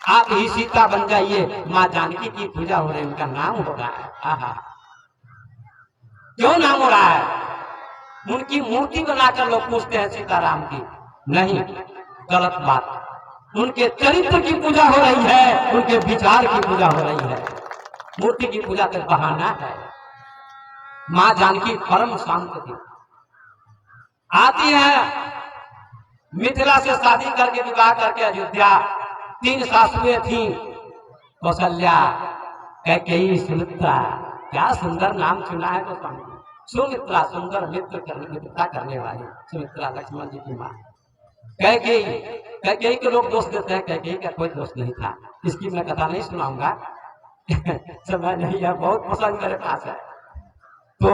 आप ही सीता बन जाइए। माँ जानकी की पूजा हो रही है, उनका नाम हो रहा है। आहा, क्यों नाम हो रहा है? उनकी मूर्ति बनाकर लोग पूछते हैं सीताराम की, नहीं, गलत बात। उनके चरित्र की पूजा हो रही है, उनके विचार की पूजा हो रही है। मूर्ति की पूजा का बहाना है। माँ जानकी परम शांत थी। आती है, मिथिला से शादी करके, विवाह करके अयोध्या। 3 सासुएं थी, कौशल्या, कैकेयी, सुमित्रा। क्या सुंदर नाम चुना है तो स्वामी। सुमित्रा, सुंदर मित्रता करने वाली सुमित्रा, लक्ष्मण जी की माँ। कैकेयी के लोग दोष देते हैं, कैकेयी का कोई दोष नहीं था। इसकी मैं कथा नहीं सुनाऊंगा, समय नहीं है, बहुत प्रसंग मेरे पास है। तो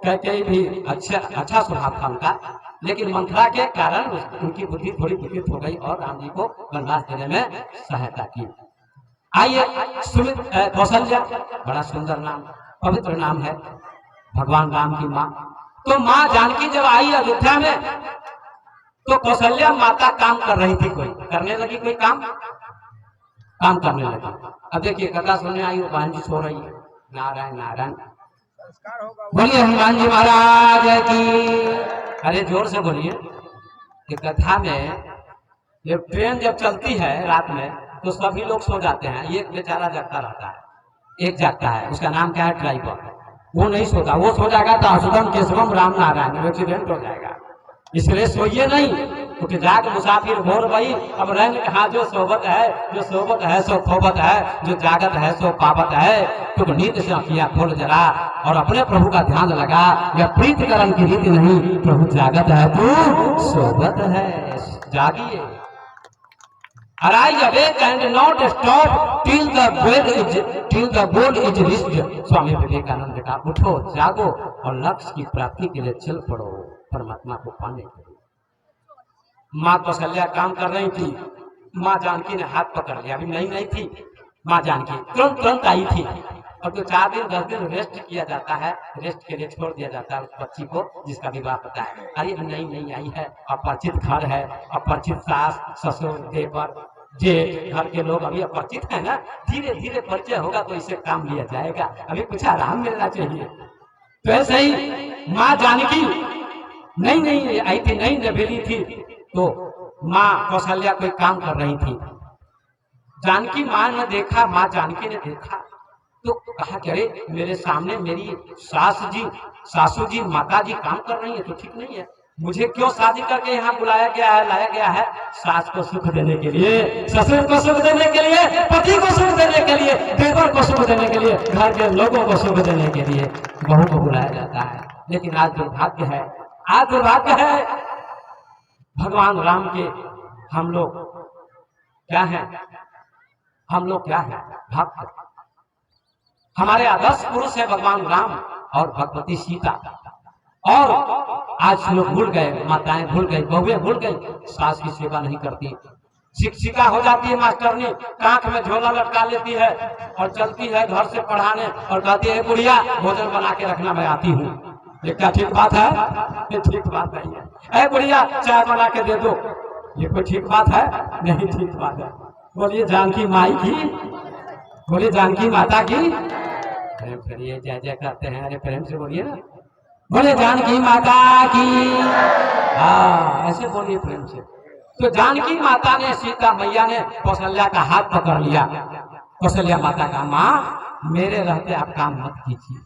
कैकेयी भी अच्छा स्वभाव था उनका, लेकिन मंथरा के कारण उनकी बुद्धि थोड़ी विकृत हो गई और राम जी को वनवास देने में सहायता की। आइए कौशल्या, बड़ा सुंदर नाम, पवित्र नाम है, भगवान राम की माँ। तो माँ जानकी जब आई अयोध्या में, तो कौशल्या माता काम कर रही थी, कोई करने लगी, कोई काम करने लगी। अब देखिए कथा सुनने आई, वो बहन जी सो रही है। नारायण नारायण, बोलिए हनुमान जी महाराज की। अरे जोर से बोलिए। कि कथा में जब ट्रेन जब चलती है रात में, तो सभी लोग सो जाते हैं, एक बेचारा जगता रहता है, एक जागता है, उसका नाम क्या है, ड्राइवर। वो नहीं सोता, वो सो जाएगा तो अशुभम केशवम राम नारायण, एक्सीडेंट हो जाएगा। इसलिए सोइए नहीं, उठ जाग मुसाफिर भोर भई, अब रंग कहा जो सोबत है सो खोबत है, जो जागत है सो पावत है। तुम नींद से अखियां खोल जरा और अपने प्रभु का ध्यान लगा, यह प्रीतिकरण की रीति नहीं, प्रभु जागत है तू सोबत है, जागिए। Arise, awake and not stop till the goal is reached। Swami Vivekananda का उठो जागो और लक्ष्य की प्राप्ति के लिए चल पड़ो, परमात्मा को पाने के लिए। माँ कौशल्या काम कर रही थी, माँ जानकी ने हाथ पकड़ लिया। अभी नहीं थी माँ जानकी, तुरंत आई थी। और तो 4 दिन 10 दिन रेस्ट किया जाता है, रेस्ट के लिए छोड़ दिया जाता है उस बच्ची को जिसका विवाह होता है। अरे नहीं आई है, अपरिचित घर है, अपरिचित सास ससुर देवर जेठ, घर के लोग अभी अपरिचित है ना, धीरे धीरे परिचय होगा तो इसे काम लिया जाएगा, अभी कुछ आराम मिलना चाहिए। तो ऐसे ही माँ जानकी नहीं आई थी, नहीं नवेली थी, तो माँ कौशल्या कोई काम कर रही थी। जानकी माँ ने देखा, माँ जानकी ने देखा तो कहा कि अरे मेरे सामने मेरी सासू जी माता जी काम कर रही है, तो ठीक नहीं है, मुझे क्यों शादी करके यहाँ बुलाया गया है, लाया गया है? सास को सुख देने के लिए, ससुर को सुख देने के लिए, पति को सुख देने के लिए, देवर को सुख देने के लिए, घर के लोगों को सुख देने के लिए बहू को बुलाया जाता है। लेकिन आज दुर्भाग्य है, भगवान राम के हम लोग क्या हैं? भक्त। हमारे आदर्श पुरुष है भगवान राम और भगवती सीता। और आज लोग भूल गए, माताएं भूल गई, बहुएं भूल गई, सास की सेवा नहीं करती। शिक्षिका हो जाती है मास्टरनी, कांख में झोला लटका लेती है और चलती है घर से पढ़ाने और कहती है बुढ़िया भोजन बना के रखना, मैं आती हूँ। ये क्या ठीक बात है? ये ठीक बात नहीं है। बुढ़िया चाय बना के दे दो, ये कोई ठीक बात है? नहीं ठीक बात है। बोलिए जानकी माई की, बोलिए जानकी माता की। प्रेम करिए, जय जय करते हैं, अरे प्रेम से बोलिए ना, बोले जानकी माता की। हाँ ऐसे बोलिए प्रेम से। तो जानकी माता ने, सीता मैया ने कौशल्या का हाथ पकड़ लिया। कौशल्या माता का, माँ मेरे रहते आप काम मत कीजिए,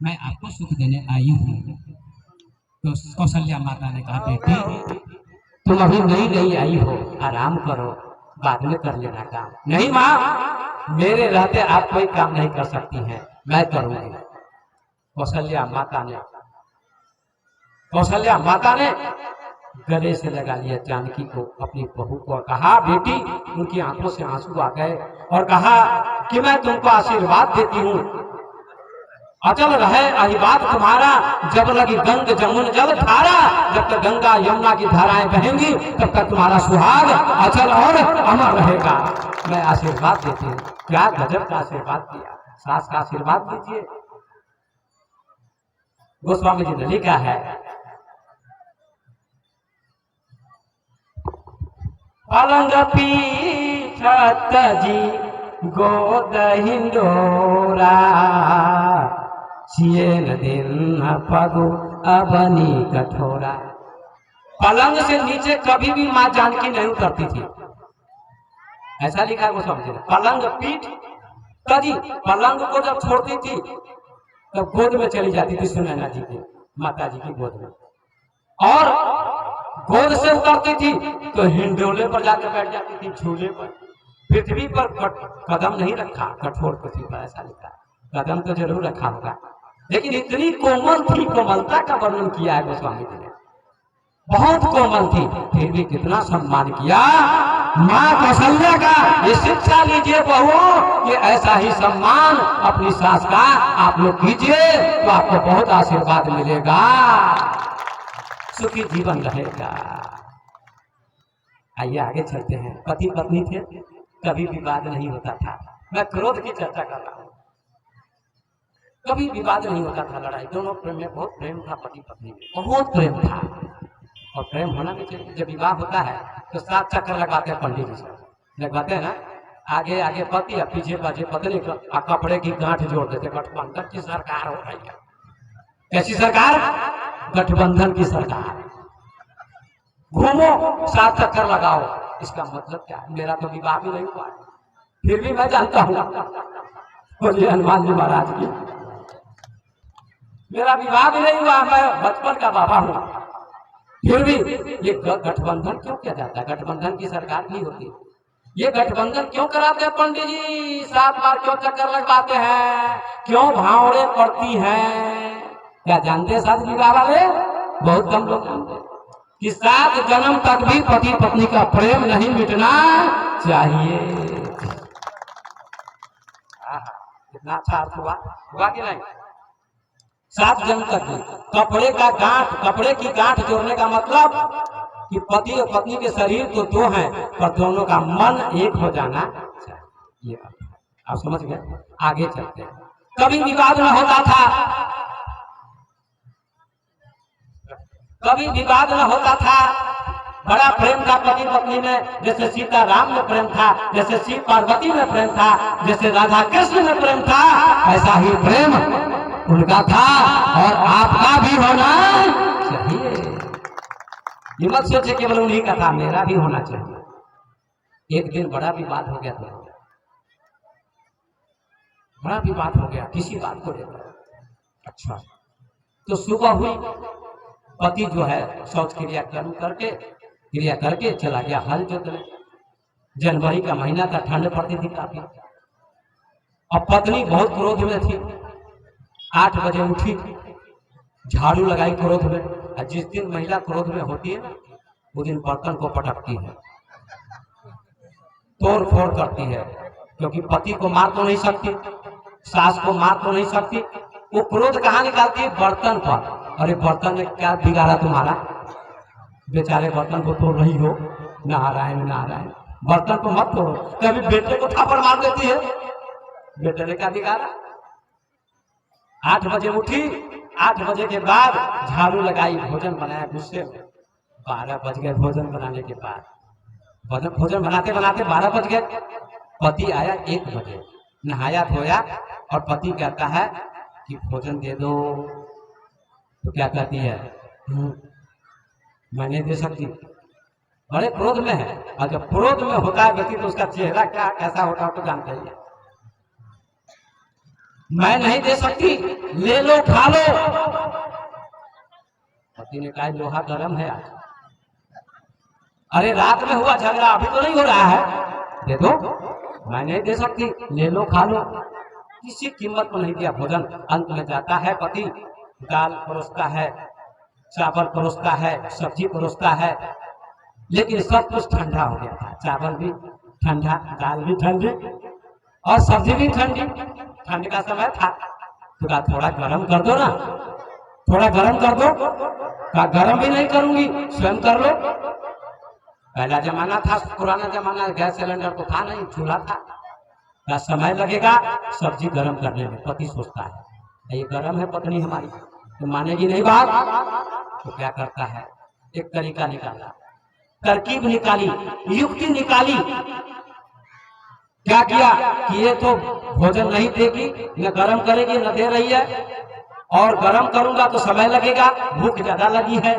मैं आपको सुख देने आई हूँ। तो कौशल्या माता ने कहा बेटी तुम अभी नई आई हो, आराम करो, बाद में कर लेना काम। नहीं माँ, मेरे रहते आप कोई काम नहीं कर सकती हैं, मैं करूंगी। कौशल्या माता ने गले से लगा लिया जानकी को, अपनी बहू को, और कहा बेटी, उनकी आंखों से आंसू आ गए और कहा कि मैं तुमको आशीर्वाद देती हूँ, अचल रहे अहिबात तुम्हारा, जब लगी गंग जमुन जल धारा, जब तक गंगा यमुना की धाराएं बहेंगी तब तक तुम्हारा सुहाग अचल और अमर रहेगा। मैं आशीर्वाद देती हूँ। क्या गजब का आशीर्वाद दिया, सास का आशीर्वाद दीजिए। गोस्वामी जी ने लिखा है, पलंग पीछत जी गोद हिंडोरा, सियन दिन पगु अबनी कठोरा। पलंग से नीचे कभी भी माँ जानकी नहीं उतरती थी, ऐसा लिखा है गोस्वामी जी ने। पलंग पीठ तजी, पलंग को जब छोड़ती थी तब गोद में चली जाती थी सुनैना जी की, माता जी की गोद में, और गोद से उतरती थी तो हिंडोले पर जाकर बैठ जाती थी, झूले पर। पृथ्वी पर कदम नहीं रखा, कठोर पृथ्वी पर, ऐसा लिखा। कदम तो जरूर रखा होगा, लेकिन इतनी कोमल थी, कोमलता का वर्णन किया है गोस्वामी जी ने। बहुत कोमल थी, फिर भी कितना सम्मान किया। माँ कौशल्या का ये शिक्षा लीजिए बहुओं कि ऐसा ही सम्मान अपनी सास का आप लोग कीजिए तो आपको बहुत आशीर्वाद मिलेगा, सुखी जीवन रहेगा। आइए आगे चलते हैं। पति पत्नी थे, कभी विवाद नहीं होता था। मैं क्रोध की चर्चा कर रहा हूँ। कभी विवाद नहीं होता था, लड़ाई। दोनों प्रेम में बहुत प्रेम था, पति पत्नी में बहुत प्रेम था, और प्रेम होना भी चाहिए। जब विवाह होता है तो 7 चक्कर लगाते हैं पंडित जी से, लगवाते हैं ना, आगे आगे पति और पीछे पीछे पत्नी, कपड़े की गांठ जोड़ देते। गठबंधन की सरकार हो रही है। कैसी सरकार? गठबंधन की सरकार। घूमो 7 चक्कर लगाओ, इसका मतलब क्या है? मेरा तो विवाह भी नहीं हुआ है, फिर भी मैं जानता हूँ, बोलिए हनुमान जी महाराज की, मेरा विवाह भी नहीं हुआ, मैं बचपन का बाबा हूँ, फिर भी ये गठबंधन क्यों किया जाता है? गठबंधन की सरकार नहीं होती। ये गठबंधन क्यों कराते हैं पंडित जी? 7 बार क्यों चक्कर लगवाते हैं? क्यों भावड़े पड़ती हैं? क्या जानते हैं शादी विवाह वाले? बहुत कम लोग जानते हैं कि 7 जन्म तक भी पति पत्नी का प्रेम नहीं मिटना चाहिए। कितना अच्छा अर्थ हुआ कि नहीं? 7 जन्म तक भी। कपड़े की गांठ जोड़ने का मतलब कि पति और पत्नी के शरीर तो 2 हैं, पर दोनों का मन एक हो जाना चाहिए। आप समझ गए? आगे चलते हैं। कभी विवाद न होता था, कभी विवाद न होता था। बड़ा प्रेम था पति पत्नी में, जैसे सीता राम में प्रेम था, जैसे शिव पार्वती में प्रेम था, जैसे राधा कृष्ण में प्रेम था, ऐसा ही प्रेम उनका था और आपका भी होना चाहिए। ये मत सोचे केवल उन्हीं का था, मेरा भी होना चाहिए। एक दिन बड़ा विवाद हो गया था, बड़ा विवाद हो गया किसी बात को लेकर। अच्छा, तो सुबह हुई, पति जो है शौच क्रिया करके चला गया हल जोतने। जनवरी का महीना था, ठंड पड़ती थी काफी। अब पत्नी बहुत क्रोध में थी। 8 बजे उठी, झाड़ू लगाई क्रोध में। और जिस दिन महिला क्रोध में होती है ना, उस दिन बर्तन को पटकती है, तोड़ फोड़ करती है, क्योंकि पति को मार तो नहीं सकती, सास को मार तो नहीं सकती। वो क्रोध कहाँ निकालती है? बर्तन पर। अरे बर्तन ने क्या बिगाड़ा तुम्हारा? बेचारे बर्तन को तोड़ रही हो, नारायण नारायण। बर्तन को मत तोड़ो। कभी बेटे को थप्पड़ मार देती है, बेटे ने क्या बिगाड़ा? 8 बजे उठी, 8 बजे के बाद झाड़ू लगाई, भोजन बनाया गुस्से में। 12 बज गए भोजन बनाने के बाद। भोजन बनाते बनाते 12 बज गए। पति आया 1 बजे, नहाया धोया, और पति कहता है कि भोजन दे दो। तो क्या कहती है? मैं नहीं दे सकती। बड़े क्रोध में है, और जब क्रोध में होता है व्यक्ति तो उसका चेहरा क्या कैसा होता है तो जानते ही है। मैं नहीं दे सकती, ले लो खा लो। पति ने कहा लोहा गर्म है आज। अरे रात में हुआ झगड़ा, अभी तो नहीं हो रहा है, दे दो। मैं नहीं दे सकती, ले लो खा लो। किसी कीमत को नहीं दिया भोजन। अंत में जाता है पति, दाल परोसता है, चावल परोसता है, सब्जी परोसता है, लेकिन सब कुछ ठंडा हो गया था। चावल भी ठंडा, दाल भी ठंडी, और सब्जी भी ठंडी। ठंड का समय था, तो कहा थोड़ा गर्म कर दो ना, थोड़ा गर्म कर दो। कहा गर्म भी नहीं करूंगी, स्वयं कर लो। पहला जमाना था, पुराना जमाना, गैस सिलेंडर तो था नहीं, चूल्हा था। समय लगेगा सब्जी गर्म करने में। पति सोचता है ये गर्म है पत्नी हमारी, तो मानेगी नहीं बात। तो क्या करता है? एक तरीका निकाला, तरकीब निकाली, युक्ति निकाली। क्या किया कि ये तो भोजन नहीं देगी, न गर्म करेगी, न दे रही है, और गर्म करूंगा तो समय लगेगा, भूख ज्यादा लगी है।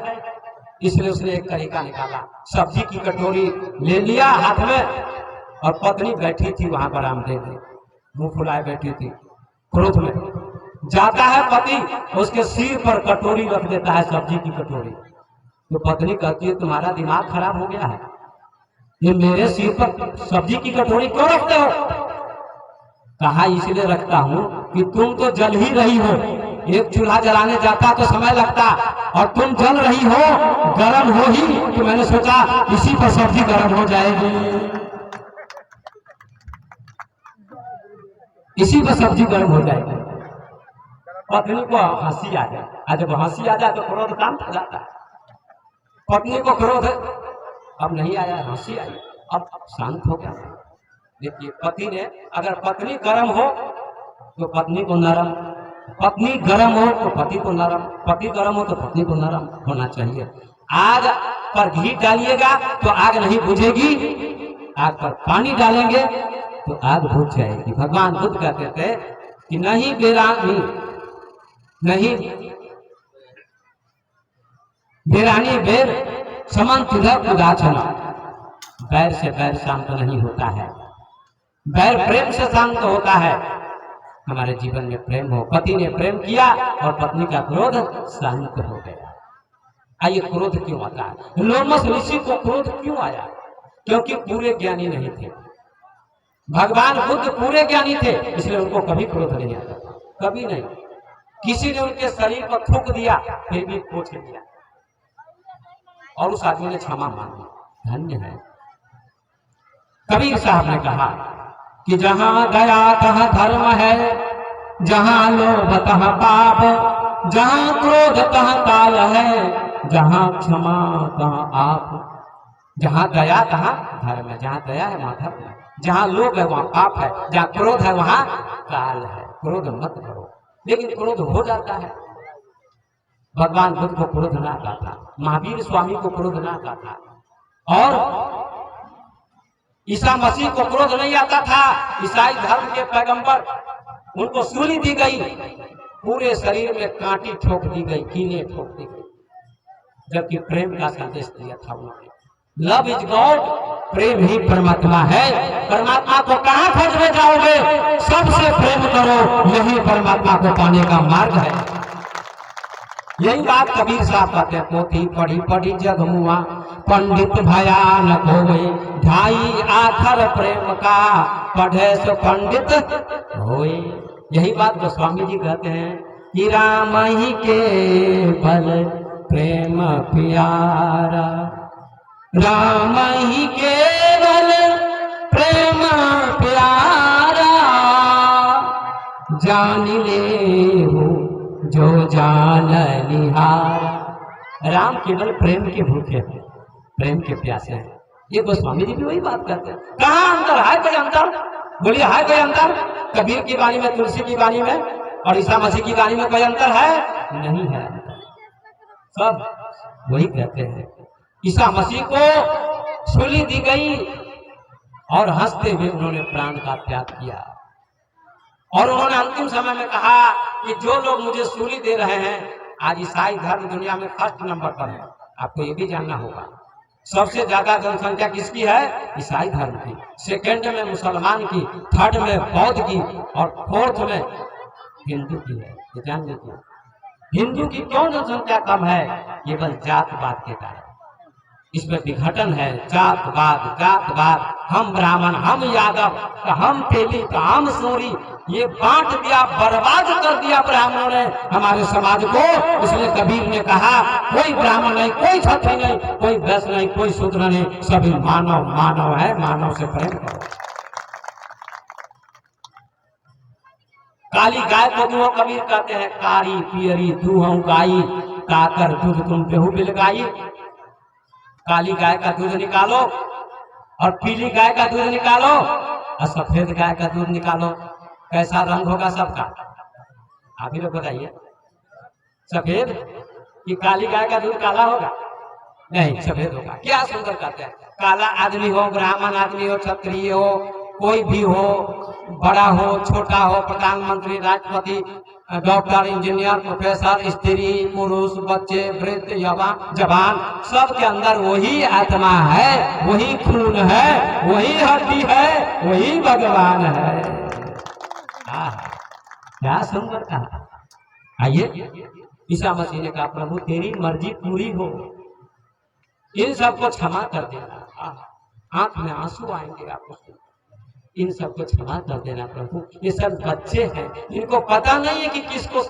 इसलिए उसने एक तरीका निकाला, सब्जी की कटोरी ले लिया हाथ में, और पत्नी बैठी थी वहां बरामदे में, मुंह फुलाए बैठी थी, क्रोध में। जाता है पति, उसके सिर पर कटोरी रख देता है, सब्जी की कटोरी। तो पत्नी कहती है तुम्हारा दिमाग खराब हो गया है, ये मेरे सिर पर सब्जी की कटोरी क्यों रखते हो? कहा इसलिए रखता हूं कि तुम तो जल ही रही हो, एक चूल्हा जलाने जाता तो समय लगता, और तुम जल रही हो, गर्म हो ही, तो मैंने सोचा इसी पर सब्जी गर्म हो जाएगी, इसी पर सब्जी गर्म हो जाएगी। पत्नी को हंसी आ जाए, और जब हंसी आ जाए तो क्रोध शांत हो जाता है। पत्नी को क्रोध अब नहीं आया, हंसी आई, अब शांत हो गया। देखिए पति ने, अगर पत्नी गर्म हो तो पत्नी को नरम, पत्नी गर्म हो तो पति को नरम, पति गर्म हो तो पत्नी को नरम होना चाहिए। आग पर घी डालिएगा तो आग नहीं बुझेगी, आग पर पानी डालेंगे तो आग बुझ जाएगी। भगवान बुद्ध कहते थे कि नहीं बेरानी, नहीं बेरानी बेर समन तुधर उदाचना, बैर से बैर शांत नहीं होता है, बैर प्रेम से शांत होता है। हमारे जीवन में प्रेम हो, पति ने प्रेम किया और पत्नी का क्रोध शांत हो गया। आइए क्रोध क्यों आता है? लोमस ऋषि को क्रोध क्यों आया? क्योंकि पूरे ज्ञानी नहीं थे। भगवान बुद्ध पूरे ज्ञानी थे, इसलिए उनको कभी क्रोध नहीं आता, कभी नहीं। किसी ने उनके शरीर पर थूक दिया फिर भी पोछ दिया और उस आदमी ने क्षमा मांगी, धन्य है। कबीर साहब ने कहा कि जहां दया तहां धर्म है, जहां लोभ तहां पाप, जहां क्रोध तहां काल है, जहां क्षमा तहां आप। जहां दया तहां धर्म है, जहां दया है वहां धर्म है, जहां लोभ है वहां पाप है, जहां क्रोध है वहां काल है। क्रोध मत करो, लेकिन क्रोध हो जाता है। भगवान बुद्ध को क्रोध ना आता था, महावीर स्वामी को क्रोध ना आता था, और ईसा मसीह को क्रोध नहीं आता था। ईसाई धर्म के पैगंबर, उनको सूली दी गई, पूरे शरीर में कांटी ठोक दी गई, कीले ठोक दी गई, जबकि प्रेम का संदेश दिया था उन्होंने। लव इज गॉड, प्रेम ही परमात्मा है। परमात्मा को कहां खोजने जाओगे? सबसे प्रेम करो, यही परमात्मा को पाने का मार्ग है। यही बात कबीर साहब कहते हैं, पोथी पढ़ी पढ़ी जग मुआ, पंडित भयानक होए, ढाई आखर प्रेम का, पढ़े सो पंडित होए। यही बात गोस्वामी जी कहते हैं कि राम ही केवल प्रेम प्यारा, राम ही केवल प्रेम प्यारा, जान ले हो जो जान निहारा। राम केवल प्रेम के भूखे हैं, प्रेम के प्यासे हैं। ये गोस्वामी जी भी वही बात करते हैं। कहाँ अंतर है? कोई अंतर बोलिए, है कोई अंतर? कबीर की वाणी में, तुलसी की वाणी में और ईसा मसीह की वाणी में कोई अंतर है? नहीं है। सब वही कहते हैं। ईसा मसीह को सूली दी गई और हंसते हुए उन्होंने प्राण का त्याग किया, और उन्होंने अंतिम समय में कहा कि जो लोग मुझे सूली दे रहे हैं, आज ईसाई धर्म दुनिया में फर्स्ट नंबर पर है। आपको ये भी जानना होगा, सबसे ज्यादा जनसंख्या किसकी है? ईसाई धर्म की, सेकंड में मुसलमान की, थर्ड में बौद्ध की, और फोर्थ में हिंदू की है। ये जान लीजिए, हिंदू की क्यों जनसंख्या कम है? केवल जातवाद के कारण। इसमें विघटन है, जातवाद, जातवाद, हम ब्राह्मण, हम यादव, हम तेली, हम सूरी, ये बांट दिया, बर्बाद कर दिया ब्राह्मणों ने हमारे समाज को। इसलिए कबीर ने कहा, कोई ब्राह्मण नहीं, कोई क्षत्रिय नहीं, कोई वैश्य नहीं, कोई शूद्र नहीं, सभी मानव मानव है, मानव से प्रेम करो। काली गाय को दूहो कबीर कहते हैं, कारी पियरी दूहो गाई, काकर दूध तुम बेहू बिलगाई। काली गाय का दूध निकालो और पीली गाय का दूध निकालो और सफेद गाय का दूध निकालो, कैसा रंग होगा सबका? आप ही लोग बताइए। सफेद कि काली गाय का दूध काला होगा? नहीं, सफेद होगा। क्या सुंदर कहते हैं। काला आदमी हो, ब्राह्मण आदमी हो, क्षत्रिय हो, कोई भी हो, बड़ा हो, छोटा हो, प्रधानमंत्री, राष्ट्रपति, डॉक्टर, इंजीनियर, प्रोफेसर, स्त्री, पुरुष, बच्चे, वृद्ध, जवान, सबके अंदर वही आत्मा है, वही खून है, वही हड्डी है, वही भगवान है। क्या सुंदर कहा। आइए, ईसा मसीह ने कहा, प्रभु तेरी मर्जी पूरी हो, इन सबको क्षमा कर देना। आंख में आंसू आएंगे आपको। इन सबको क्षमा कर देना प्रभु। ये सब बच्चे हैं, इनको पता नहीं है कि किसको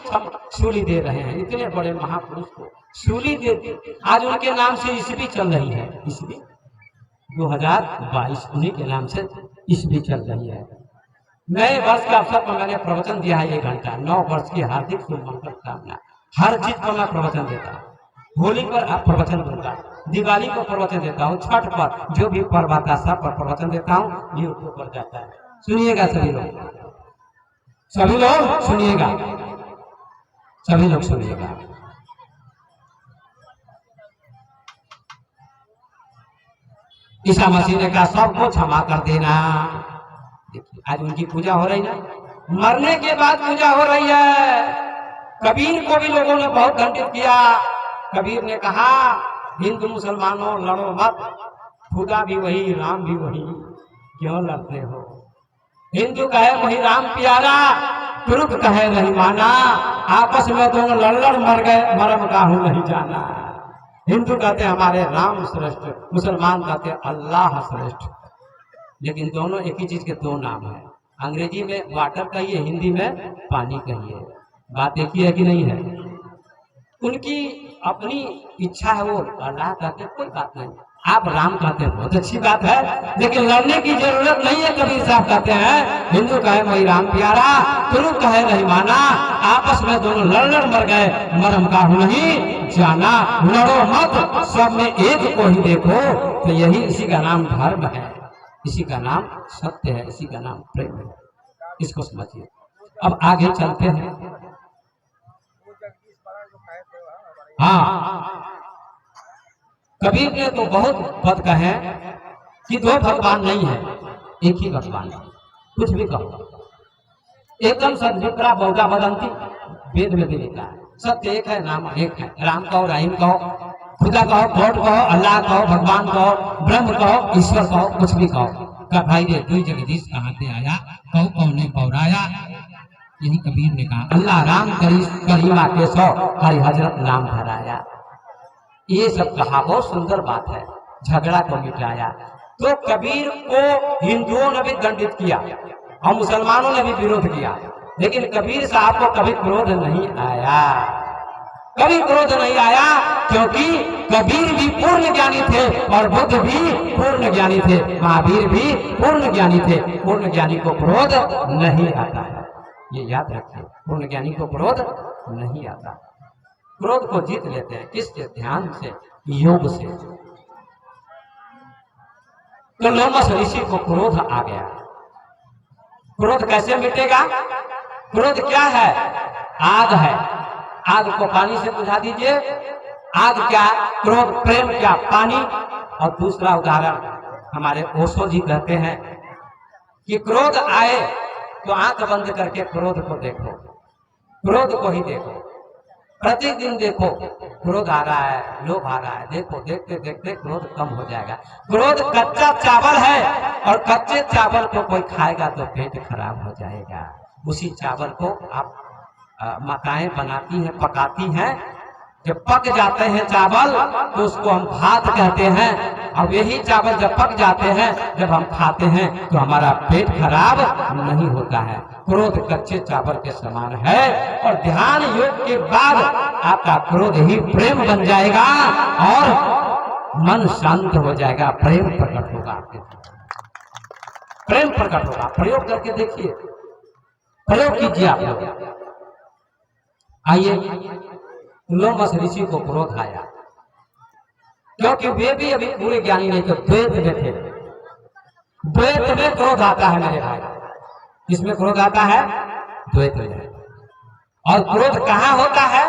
सूली दे रहे हैं। इतने बड़े महापुरुष को सूली दे दी। आज उनके नाम से ईस्वी चल रही है, ईस्वी 2022 उन्हीं के नाम से ईस्वी चल रही है। नए वर्ष के अवसर पर मैंने प्रवचन दिया है 1 घंटा। 9 वर्ष की हार्दिक शुभकामना। हर चीज पर मैं प्रवचन देता हूँ। होली पर आप प्रवचन दूंगा, दिवाली को प्रवचन देता हूँ, छठ पर जो भी पर्व आता है सब पर प्रवचन देता हूँ। यूट्यूब पर जाता है, सुनिएगा सभी लोग, सभी लोग सुनिएगा, सभी लोग सुनिएगा। ईसा मसीह ने कहा सबको क्षमा कर देना। देखिए आज उनकी पूजा हो रही ना, मरने के बाद पूजा हो रही है। कबीर को भी लोगों ने बहुत दंडित किया। कबीर ने कहा हिंदू मुसलमानों लड़ो मत, खुदा भी वही राम भी वही, क्यों लड़ते हो। हिंदू कहे वही राम प्यारा, तुर्क कहे नहीं माना, आपस में दोनों लड़ मर गए, मरम काहू नहीं जाना। हिंदू कहते हमारे राम श्रेष्ठ, मुसलमान कहते अल्लाह श्रेष्ठ। लेकिन दोनों एक ही चीज के दो नाम है। अंग्रेजी में वाटर कहिए, हिंदी में पानी कहिए, बात एक ही है कि नहीं है। उनकी अपनी इच्छा है, वो अल्लाह कहते कोई बात नहीं, आप राम कहते हैं बहुत अच्छी बात है, लेकिन लड़ने की जरूरत नहीं है। कबीर साहब कहते हैं हिंदू कहे वही राम प्यारा, तुर्क कहे नहीं माना, आपस में दोनों लड़ मर गए, मरम काहू नहीं जाना। लड़ो मत, सब में एक को ही देखो, तो यही इसी का नाम धर्म है, इसी का नाम सत्य है, इसी का नाम प्रेम है। इसको समझिए। अब आगे चलते हैं। हाँ, कबीर ने तो बहुत पद कहे कि दो भगवान नहीं है, एक ही भगवान है। कुछ भी कहो, एकदम सदविप्रा बहुधा वदंती, वेद में भी लिखा है सत्य एक है, नाम एक है। राम कहो, रहीम कहो, खुदा कहो, गॉड कहो, अल्लाह कहो, भगवान कहो, ब्रह्म कहो, ईश्वर कहो, कुछ भी कहो। का भाई रे तू जगदीश कहाँ से आया, कहो कौने पौराया, यही कबीर ने कहा। अल्लाह राम करीमा के सौ, हरि हजरत नाम धराया। ये सब कहा, बहुत सुंदर बात है, झगड़ा को मिटाया। तो कबीर को हिंदुओं ने भी दंडित किया और मुसलमानों ने भी विरोध किया, लेकिन कबीर साहब को कभी क्रोध नहीं आया, कभी क्रोध नहीं आया, क्योंकि कबीर भी पूर्ण ज्ञानी थे और बुद्ध भी पूर्ण ज्ञानी थे, महावीर भी पूर्ण ज्ञानी थे। पूर्ण ज्ञानी को क्रोध नहीं आता है, ये याद रखिए, पूर्ण ज्ञानी को क्रोध नहीं आता। क्रोध को जीत लेते हैं, किससे? ध्यान से, योग से। तो लोमस ऋषि को क्रोध आ गया। क्रोध कैसे मिटेगा? क्रोध क्या है? आग है, आग को पानी से बुझा दीजिए। आग क्या? क्रोध। प्रेम क्या? पानी। और दूसरा उदाहरण हमारे ओशो जी कहते हैं कि क्रोध आए तो आंख बंद करके क्रोध को देखो, क्रोध को ही देखो, प्रतिदिन देखो क्रोध आ रहा है, लोभ आ रहा है, देखो, देखते देखते क्रोध कम हो जाएगा। क्रोध कच्चा चावल है और कच्चे चावल को कोई खाएगा तो पेट खराब हो जाएगा। उसी चावल को आप माताएं बनाती हैं, पकाती हैं, जब पक जाते हैं चावल तो उसको हम भात कहते हैं, और यही चावल जब पक जाते हैं, जब हम खाते हैं तो हमारा पेट खराब नहीं होता है। क्रोध कच्चे चावल के समान है, और ध्यान योग के बाद आपका क्रोध ही प्रेम बन जाएगा और मन शांत हो जाएगा, प्रेम प्रकट होगा आपके, प्रेम प्रकट होगा। प्रयोग करके देखिए, प्रयोग कीजिए आप लोग। आइए, लोमस ऋषि को क्रोध आया, क्योंकि वे भी अभी पूरे ज्ञानी नहीं थे, द्वैत में थे। द्वैत में क्रोध आता है मेरे भाई, किसमें क्रोध आता है? द्वैत में। और क्रोध कहाँ होता है?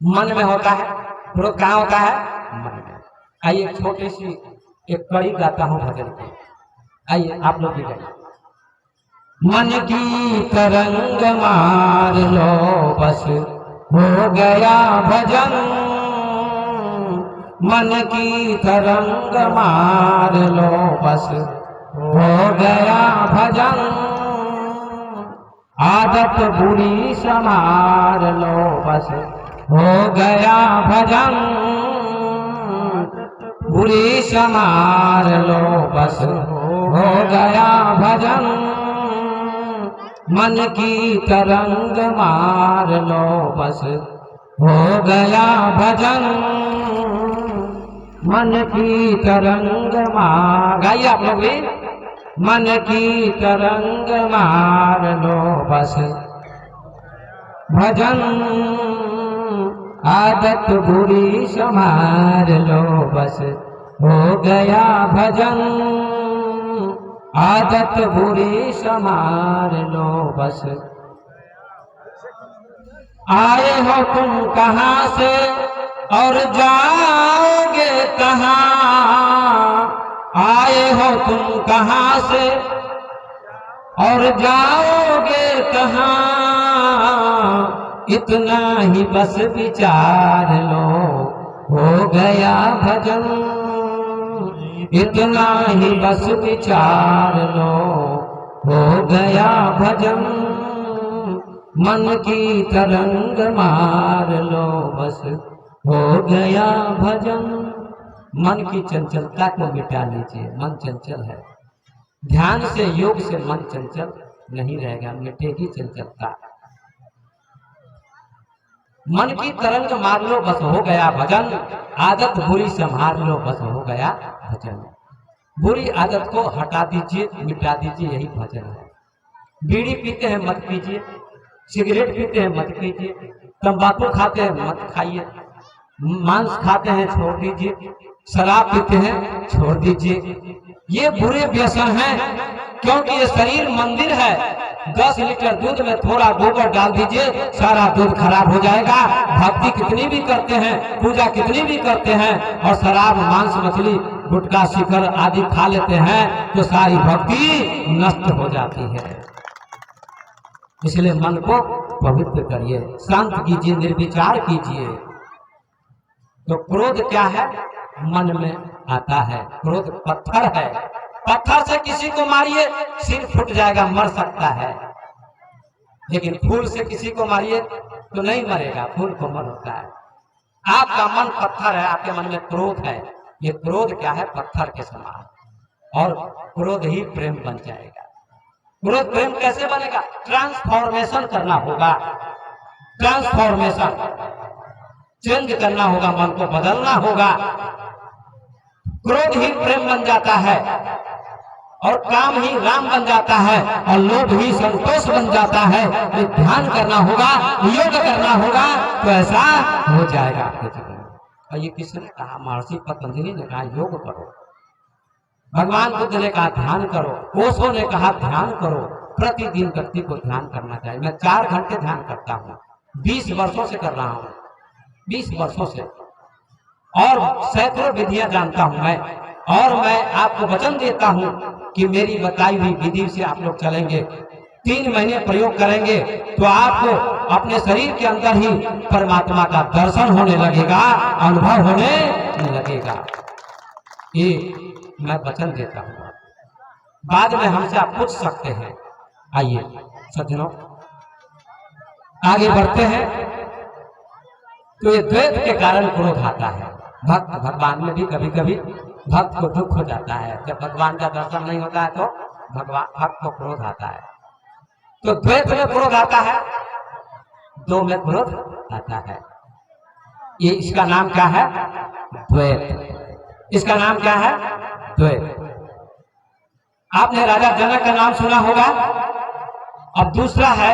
मन में होता है। क्रोध कहाँ होता है? मन में। आइए एक छोटी सी एक कड़ी गाता हूँ भजन की, आइए आप लोग भी गाइए। मन की तरंग मार लो बस हो गया भजन, मन की तरंग मार लो बस हो गया भजन, आदत बुरी संभाल लो बस हो गया भजन, बुरी समार लो बस हो गया भजन, मन की तरंग मार लो बस हो गया भजन, मन की तरंग मार। गाइए आप लोग भी। मन की तरंग मार लो बस भजन, आदत बुरी संभाल लो बस हो गया भजन, आदत बुरी संभाल लो बस। आए हो तुम कहाँ से और जाओगे कहाँ, आए हो तुम कहाँ से और जाओगे कहाँ, इतना ही बस विचार लो हो गया भजन, इतना ही बस विचार लो हो गया भजन, मन की तरंग मार लो बस हो गया भजन। मन की चंचलता को मिटा लीजिए, मन चंचल है। ध्यान से योग से मन चंचल नहीं रहेगा, मिटेगी चंचलता। मन की तरंग मार लो बस हो गया भजन, आदत बुरी संभाल लो बस हो गया भजन। बुरी आदत को हटा दीजिए, मिटा दीजिए, यही भजन है। बीड़ी पीते हैं मत पीजिए, सिगरेट पीते हैं मत पीजिए, तंबाकू खाते हैं मत खाइए, मांस खाते हैं छोड़ दीजिए, शराब पीते हैं छोड़ दीजिए। ये बुरे व्यसन हैं, क्योंकि ये शरीर मंदिर है। 10 लीटर दूध में थोड़ा गोबर डाल दीजिए, सारा दूध खराब हो जाएगा। भक्ति कितनी भी करते हैं, पूजा कितनी भी करते हैं, और शराब मांस मछली गुटखा शिखर आदि खा लेते हैं, तो सारी भक्ति नष्ट हो जाती है। इसलिए मन को पवित्र करिए, शांत कीजिए, निर्विचार कीजिए। तो क्रोध क्या है? मन में आता है। क्रोध पत्थर है, पत्थर से किसी को मारिए सिर फूट जाएगा, मर सकता है। लेकिन फूल से किसी को मारिए तो नहीं मरेगा, फूल को मर होता है। आपका मन पत्थर है, आपके मन में क्रोध है। ये क्रोध क्या है? पत्थर के समान। और क्रोध ही प्रेम बन जाएगा। क्रोध प्रेम कैसे बनेगा? ट्रांसफॉर्मेशन करना होगा, ट्रांसफॉर्मेशन चेंज करना होगा, मन को बदलना होगा। क्रोध ही प्रेम बन जाता है, और काम ही राम बन जाता है, और लोभ ही संतोष बन जाता है। ये ध्यान करना होगा, योग करना होगा, तो ऐसा हो जाएगा आपके जीवन में। और ये किसने कहा? महर्षि पतंजलि ने कहा योग करो। भगवान बुद्ध ने कहा ध्यान करो। ओशो ने कहा ध्यान करो। प्रतिदिन व्यक्ति को ध्यान करना चाहिए। मैं 4 घंटे ध्यान करता हूँ, 20 वर्षों से कर रहा हूँ, 20 वर्षों से, और सैकड़ों विधियां जानता हूं मैं। और मैं आपको वचन देता हूं कि मेरी बताई हुई विधि से आप लोग चलेंगे, 3 महीने प्रयोग करेंगे, तो आपको अपने शरीर के अंदर ही परमात्मा का दर्शन होने लगेगा, अनुभव होने लगेगा। ये मैं वचन देता हूं। बाद में हमसे आप पूछ सकते हैं। आइए सज्जनों, आगे बढ़ते हैं। तो ये द्वैत के कारण क्रोध आता है। भक्त भगवान में भी कभी कभी भक्त को दुख हो जाता है। जब भगवान का दर्शन नहीं होता है तो भगवान भक्त को क्रोध आता है। तो द्वैत में क्रोध आता है, 2 में क्रोध आता है। ये इसका नाम क्या है? द्वैत। इसका नाम क्या है? द्वैत। आपने राजा जनक का नाम सुना होगा। अब दूसरा है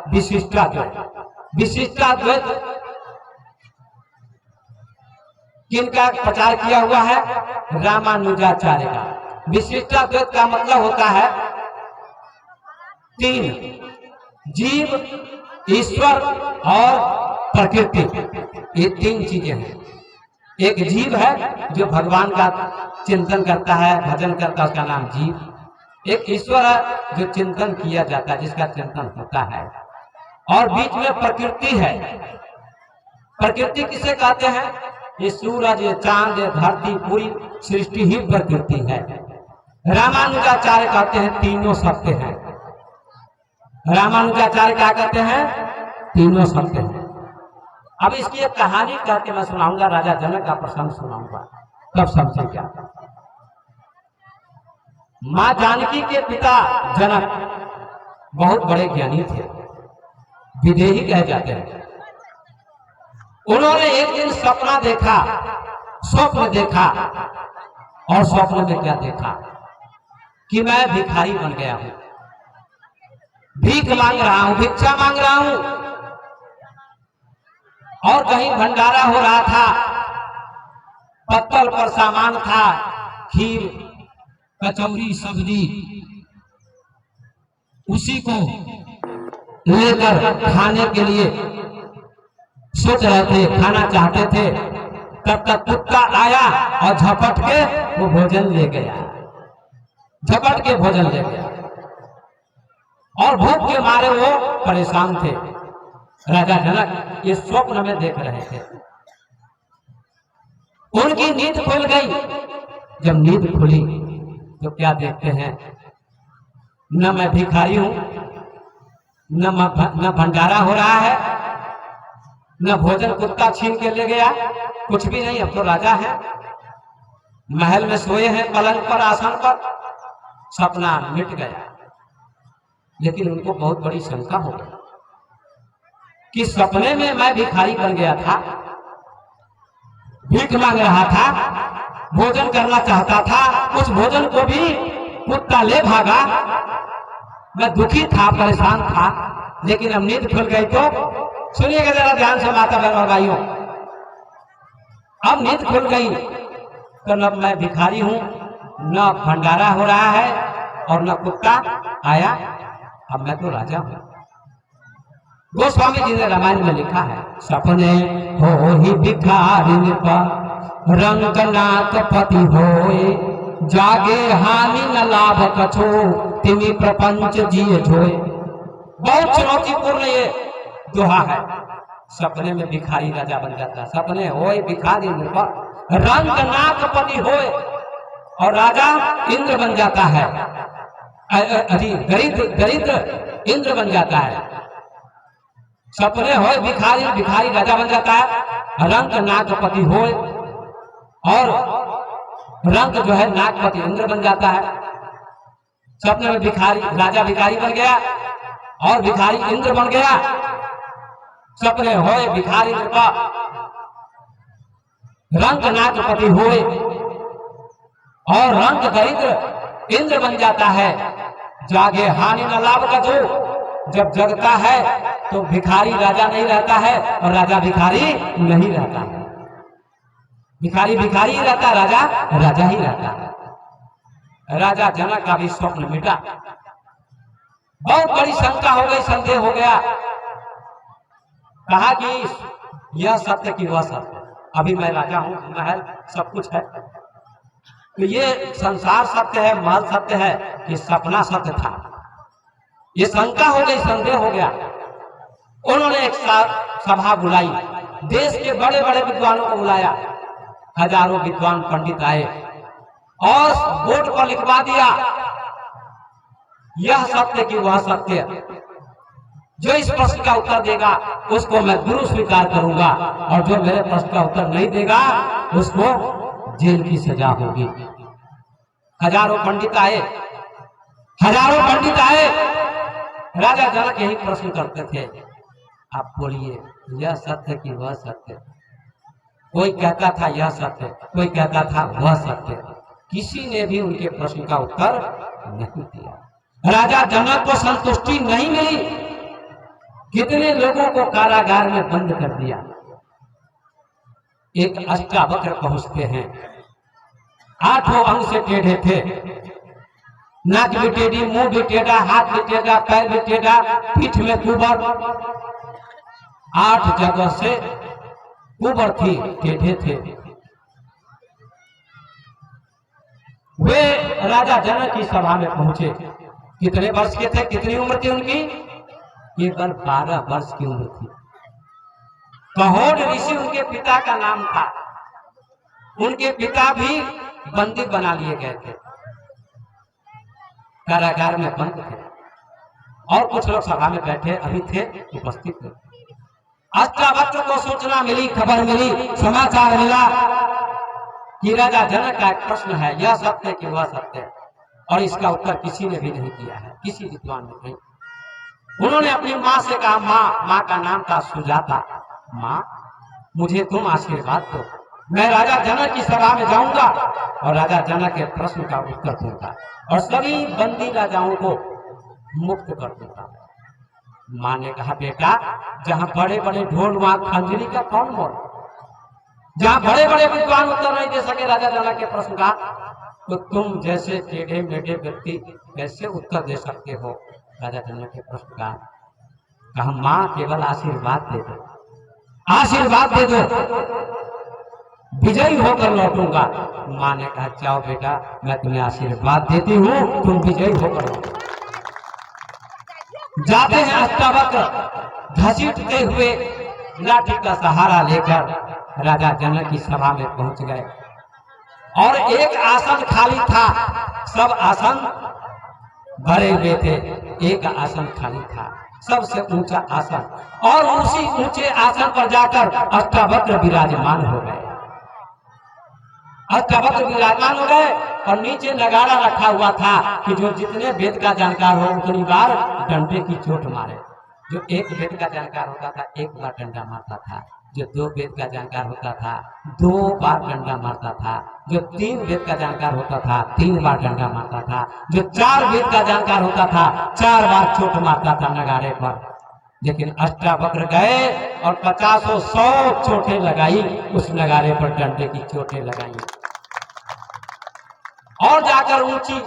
विशिष्टाद्वैत। विशिष्टाद्वैत किनका प्रचार किया हुआ है? रामानुजाचार्य का। विशिष्टाद्वैत का मतलब होता है 3, जीव, ईश्वर और प्रकृति। ये 3 चीजें हैं। एक जीव है जो भगवान का चिंतन करता है, भजन करता है, उसका नाम जीव। एक ईश्वर है जो चिंतन किया जाता है, जिसका चिंतन होता है। और बीच में प्रकृति है। प्रकृति किसे कहते हैं? ये सूरज, ये चांद, ये धरती, पूरी सृष्टि ही प्रकृति है। रामानुजाचार्य कहते हैं तीनों सत्य हैं। रामानुजाचार्य क्या कहते हैं? तीनों सत्य हैं। अब इसकी एक कहानी कहकर मैं सुनाऊंगा, राजा जनक का प्रसंग सुनाऊंगा। तब समझे क्या। मां जानकी के पिता जनक बहुत बड़े ज्ञानी थे, विदेही कह जाते हैं। उन्होंने एक दिन सपना देखा, स्वप्न देखा, और स्वप्न में क्या देखा कि मैं भिखारी बन गया हूं, भीख मांग रहा हूं, भिक्षा मांग रहा हूं, और कहीं भंडारा हो रहा था, पत्तल पर सामान था, खीर, कचौरी, सब्जी, उसी को लेकर खाने के लिए सोच रहे थे, खाना चाहते थे। तब तक कुत्ता आया और झपट के वो भोजन ले गया, झपट के भोजन ले गया, और भूख के मारे वो परेशान थे। राजा जनक ये स्वप्न में देख रहे थे। उनकी नींद खुल गई। जब नींद खुली तो क्या देखते हैं, न मैं भिखारी हूं, न भंडारा हो रहा है, न भोजन कुत्ता छीन के ले गया, कुछ भी नहीं। अब तो राजा है, महल में सोए हैं, पलंग पर, आसन पर। सपना मिट गया। लेकिन उनको बहुत बड़ी शंका हो गई कि सपने में मैं भिखारी बन गया था, भीख मांग रहा था, भोजन करना चाहता था, उस भोजन को भी कुत्ता ले भागा। मैं दुखी था, परेशान था, लेकिन अब नींद खुल गई। तो सुनिएगा जरा ध्यान से माता बहनों और भाइयों, अब नींद खुल गई तो न मैं भिखारी हूं, न भंडारा हो रहा है, और न कुत्ता आया, अब मैं तो राजा हूं। गोस्वामी जी ने रामायण में लिखा है, सपने हो ही भिखारी रंगनाथ पति होए, जागे हानि न लाभ कछो, तिमी प्रपंच जिए झोए। बहुत चुनौतीपूर्ण ये दोहा है। सपने में भिखारी राजा बन जाता है। सपने होए भिखारी रंगनाथ पति होए, और राजा इंद्र बन जाता है, दरिद्र इंद्र बन जाता है। सपने होए भिखारी, भिखारी राजा बन जाता है। रंग नागपति होए, और रंग जो है नागपति इंद्र बन जाता है। सपने में भिखारी राजा भिखारी बन गया, और भिखारी इंद्र बन गया। सपने होए भिखारी रंग नागपति होए, और रंग दरिद्र इंद्र बन जाता है। जागे हानि न लाभ का जो, जब जगता है तो भिखारी राजा नहीं रहता है, और राजा भिखारी नहीं रहता है। भिखारी भिखारी ही रहता, राजा राजा ही रहता है। राजा जनक का भी स्वप्न मिटा। बहुत बड़ी शंका हो गई, संदेह हो गया। कहा कि यह सत्य कि वह सत्य, अभी मैं राजा हूं, महल सब कुछ है, तो ये संसार सत्य है, महल सत्य है, ये सपना सत्य था। ये शंका हो गई, संदेह हो गया। उन्होंने एक सभा बुलाई, देश के बड़े बड़े विद्वानों को बुलाया। हजारों विद्वान पंडित आए और बोर्ड पर लिखवा दिया, यह सत्य कि वह सत्य, जो इस प्रश्न का उत्तर देगा उसको मैं गुरु स्वीकार करूंगा, और जो मेरे प्रश्न का उत्तर नहीं देगा उसको जेल की सजा होगी। हजारों पंडित आए, हजारों पंडित आए। राजा जनक यही प्रश्न करते थे, आप बोलिए यह सत्य कि वह सत्य। कोई कहता था यह सत्य, कोई कहता था वह सत्य। किसी ने भी उनके प्रश्न का उत्तर नहीं दिया। राजा जनक को संतुष्टि नहीं मिली। कितने लोगों को कारागार में बंद कर दिया। एक अष्टावक्र पहुंचते हैं, 8 अंग से टेढ़े थे, नाक भी टेढ़ी, मुंह भी टेढ़ा, हाथ भी टेढ़ा, पैर भी टेढ़ा, पीठ में कुबर, 8 जगह से कुबर थी, टेढ़े थे। वे राजा जनक की सभा में पहुंचे। कितने वर्ष के थे, कितनी उम्र थी उनकी? केवल 12 वर्ष की उम्र थी। कहोड ऋषि उनके पिता का नाम था। उनके पिता भी बंदी बना लिए गए थे, कारागार में बंद थे, और कुछ लोग सभा में बैठे अभी थे, उपस्थित थे। अष्टावक्र को सूचना मिली, खबर मिली, समाचार मिला कि राजा जनक का एक प्रश्न है, यह सत्य कि वह सत्य, और इसका उत्तर किसी ने भी नहीं दिया है, किसी विद्वान ने नहीं। उन्होंने अपनी माँ से कहा, माँ का नाम था सुजाता, माँ मुझे तुम आशीर्वाद दो, मैं राजा जनक की सभा में जाऊंगा और राजा जनक के प्रश्न का उत्तर दूंगा और सभी बंदी राजाओं को मुक्त कर दूंगा। माँ ने कहा, बेटा जहां बड़े बड़े ढोल वहां खंजरी का कौन मोल, जहां बड़े बड़े विद्वान उत्तर नहीं दे सके राजा जनक के प्रश्न का, तो तुम जैसे टेढ़े मेढ़े व्यक्ति कैसे उत्तर दे सकते हो राजा जनक के प्रश्न का। कहा, माँ केवल आशीर्वाद दे दो, आशीर्वाद दे दो, विजयी होकर लौटूंगा। माँ ने कहा, जाओ बेटा मैं तुम्हें आशीर्वाद देती हूँ, तुम विजयी होकर लौटो। जाते हैं अष्टावक्र घसीटते हुए लाठी का सहारा लेकर राजा जनक की सभा में पहुंच गए और एक आसन खाली था, सब आसन भरे हुए थे, एक आसन खाली था, सबसे ऊंचा आसन, और उसी ऊंचे आसन पर जाकर अष्टावक्र विराजमान हो गए। अष्टावक्र विराजमान हो गए और नीचे नगाड़ा रखा हुआ था कि जो जितने वेद का जानकार हो उतनी बार डंडे की चोट मारे। जो एक वेद का जानकार होता था एक बार डंडा मारता था, जो 2 वेद का जानकार होता था 2 बार डंडा मारता था, जो 3 वेद का जानकार होता था 3 बार डंडा मारता था, जो 4 वेद का जानकार होता था 4 बार चोट मारता था नगाड़े पर। लेकिन अष्टावक्र गए और 50-100 चोटें लगाई, उस नगाड़े पर डंडे की चोटें लगाई और जाकर ऊंची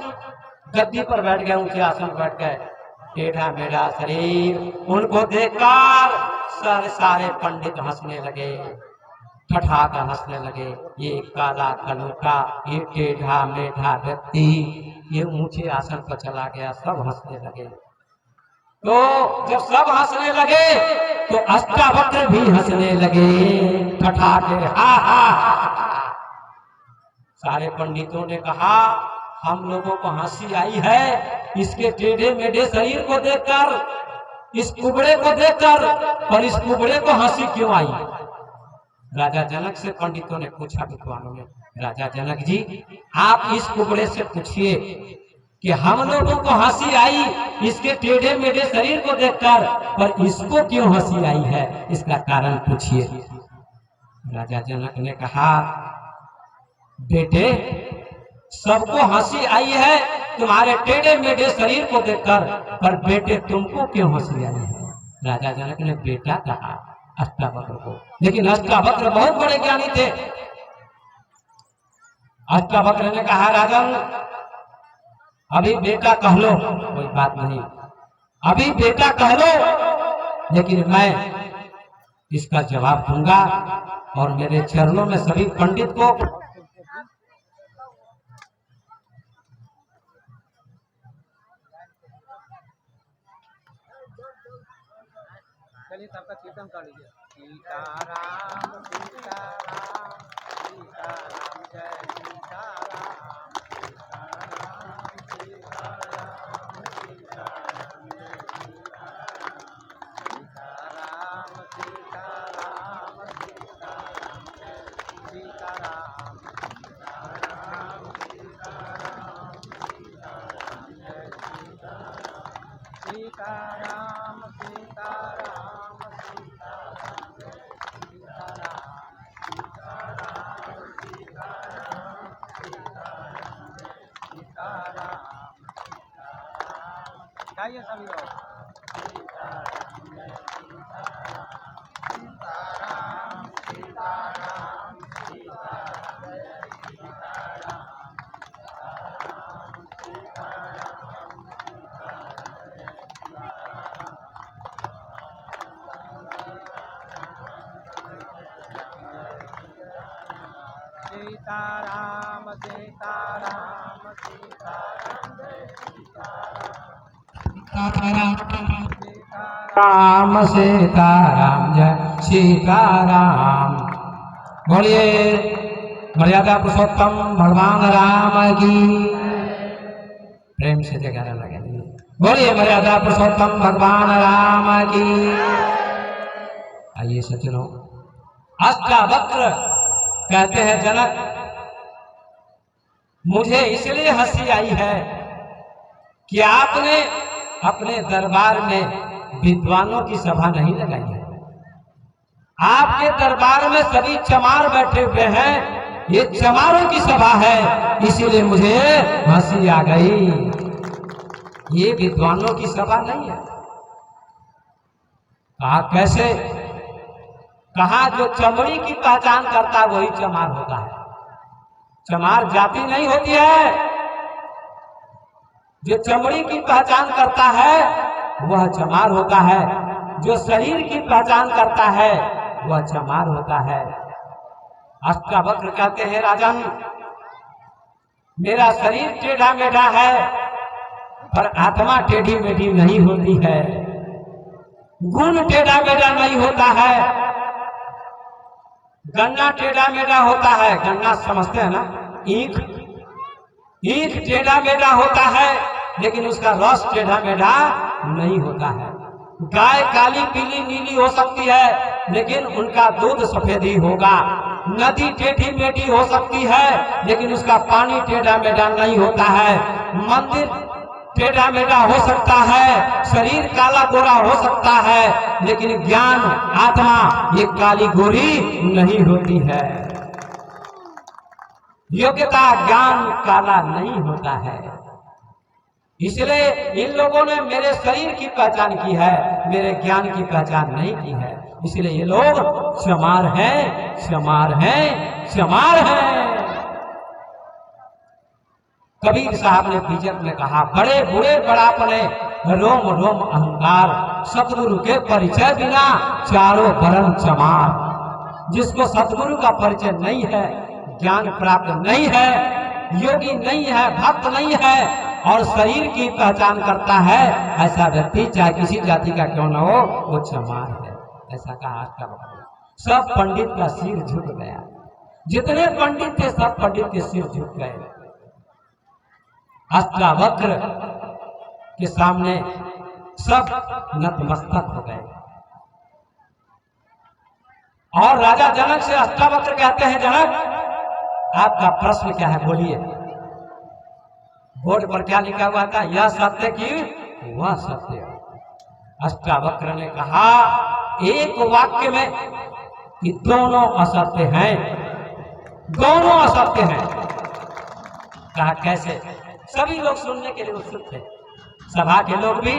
गद्दी पर बैठ गए, ऊंचे आसन पर बैठ गए। टेढ़ा मेढ़ा शरीर, उनको देखकर सारे पंडित हंसने लगे, ठठाकर हंसने लगे। ये काला कलूटा, ये टेढ़ा मेढ़ा व्यक्ति, ये ऊंचे आसन पर चला गया, सब हंसने लगे। तो जब सब हंसने लगे तो अष्टावक्र भी हंसने लगे, ठठाके हा हा हा। सारे पंडितों ने कहा, हम लोगों को हंसी आई है इसके टेढ़े मेढ़े शरीर को देखकर, इस कुबड़े को देखकर, और इस कुबड़े को हंसी क्यों आई। राजा जनक से पंडितों ने पूछा, विद्वानों ने, राजा जनक जी आप इस कुबड़े से पूछिए कि हम लोगों को हंसी आई इसके टेढ़े मेढ़े शरीर को देखकर, पर इसको क्यों हंसी आई है, इसका कारण पूछिए। राजा जनक ने कहा, बेटे सबको हंसी आई है तुम्हारे टेढ़े मेढ़े शरीर को देखकर, पर बेटे तुमको क्यों हंसी आई है। राजा जनक ने बेटा कहा अष्टावक्र को, लेकिन अष्टावक्र बहुत बड़े ज्ञानी थे। अष्टावक्र ने कहा, राजन अभी बेटा कह लो, कोई बात नहीं, अभी बेटा कह लो, लेकिन मैं इसका जवाब दूंगा और मेरे चरणों में सभी पंडित को चलिए सबका कीर्तन कर लीजिए। सीताराम सीताराम सीताराम जय सीताराम सीताराम सीताराम सीताराम जय सीताराम सीताराम सीताराम सीताराम जय सीताराम सीताराम सीताराम सीताराम जय सीताराम सीताराम सीताराम गाइए सभी लोग। सीताराम सीताराम सीताराम सीताराम सीताराम सीताराम जय राम सीताराम जय सीताराम। बोलिए मर्यादा पुरुषोत्तम भगवान राम की, प्रेम से जयकारा लगे। बोलिए मर्यादा पुरुषोत्तम भगवान राम की। आइए सज्जनों, अष्टावक्र कहते हैं जनक मुझे इसलिए हंसी आई है कि आपने अपने दरबार में विद्वानों की सभा नहीं लगाई है। आपके दरबार में सभी चमार बैठे हुए हैं, ये चमारों की सभा है, इसीलिए मुझे हंसी आ गई। ये विद्वानों की सभा नहीं है। कहा कैसे? कहा जो चमड़ी की पहचान करता है वही चमार होता है। चमार जाति नहीं होती है। जो चमड़ी की पहचान करता है वह चमार होता है। जो शरीर की पहचान करता है वह चमार होता है। अष्टावक्र कहते हैं राजन, मेरा शरीर टेढ़ा मेढ़ा है पर आत्मा टेढ़ी मेढ़ी नहीं होती है। गुण टेढ़ा मेढ़ा नहीं होता है। गन्ना टेढ़ा मेढ़ा होता है, गन्ना समझते हैं ना, ईख टेढ़ा मेढ़ा होता है लेकिन उसका रस टेढ़ा मेढ़ा नहीं होता है। गाय काली पीली नीली हो सकती है लेकिन उनका दूध सफेद ही होगा। नदी टेढ़ी मेढ़ी हो सकती है लेकिन उसका पानी टेढ़ा मेढ़ा नहीं होता है। मंदिर टेढ़ा मेढ़ा हो सकता है, शरीर काला गोरा हो सकता है, लेकिन ज्ञान आत्मा ये काली गोरी नहीं होती है। योग्यता ज्ञान काला नहीं होता है। इसलिए इन लोगों ने मेरे शरीर की पहचान की है, मेरे ज्ञान की पहचान नहीं की है। इसलिए ये लोग चमार हैं, चमार हैं, चमार हैं। कबीर साहब ने बीजक में कहा, बड़े बुरे बड़ापने रोम रोम अहंकार, सतगुरु के परिचय बिना चारों वर्ण चमार। जिसको सतगुरु का परिचय नहीं है, ज्ञान प्राप्त नहीं है, योगी नहीं है, भक्त नहीं है और शरीर की पहचान करता है, ऐसा व्यक्ति चाहे किसी जाति का क्यों न हो वो चमार है। ऐसा कहा अष्टावक्र। सब पंडित का सिर झुक गया। जितने पंडित थे सब पंडित के सिर झुक गए। अष्टावक्र के सामने सब नतमस्तक हो गए। और राजा जनक से अष्टावक्र कहते हैं, जनक आपका प्रश्न क्या है, बोलिए। बोर्ड पर क्या लिखा हुआ था? यह सत्य की वह सत्य। अष्टावक्र ने कहा एक वाक्य में कि दोनों असत्य हैं, दोनों असत्य हैं। कहा कैसे? सभी लोग सुनने के लिए उत्सुक थे, सभा के लोग भी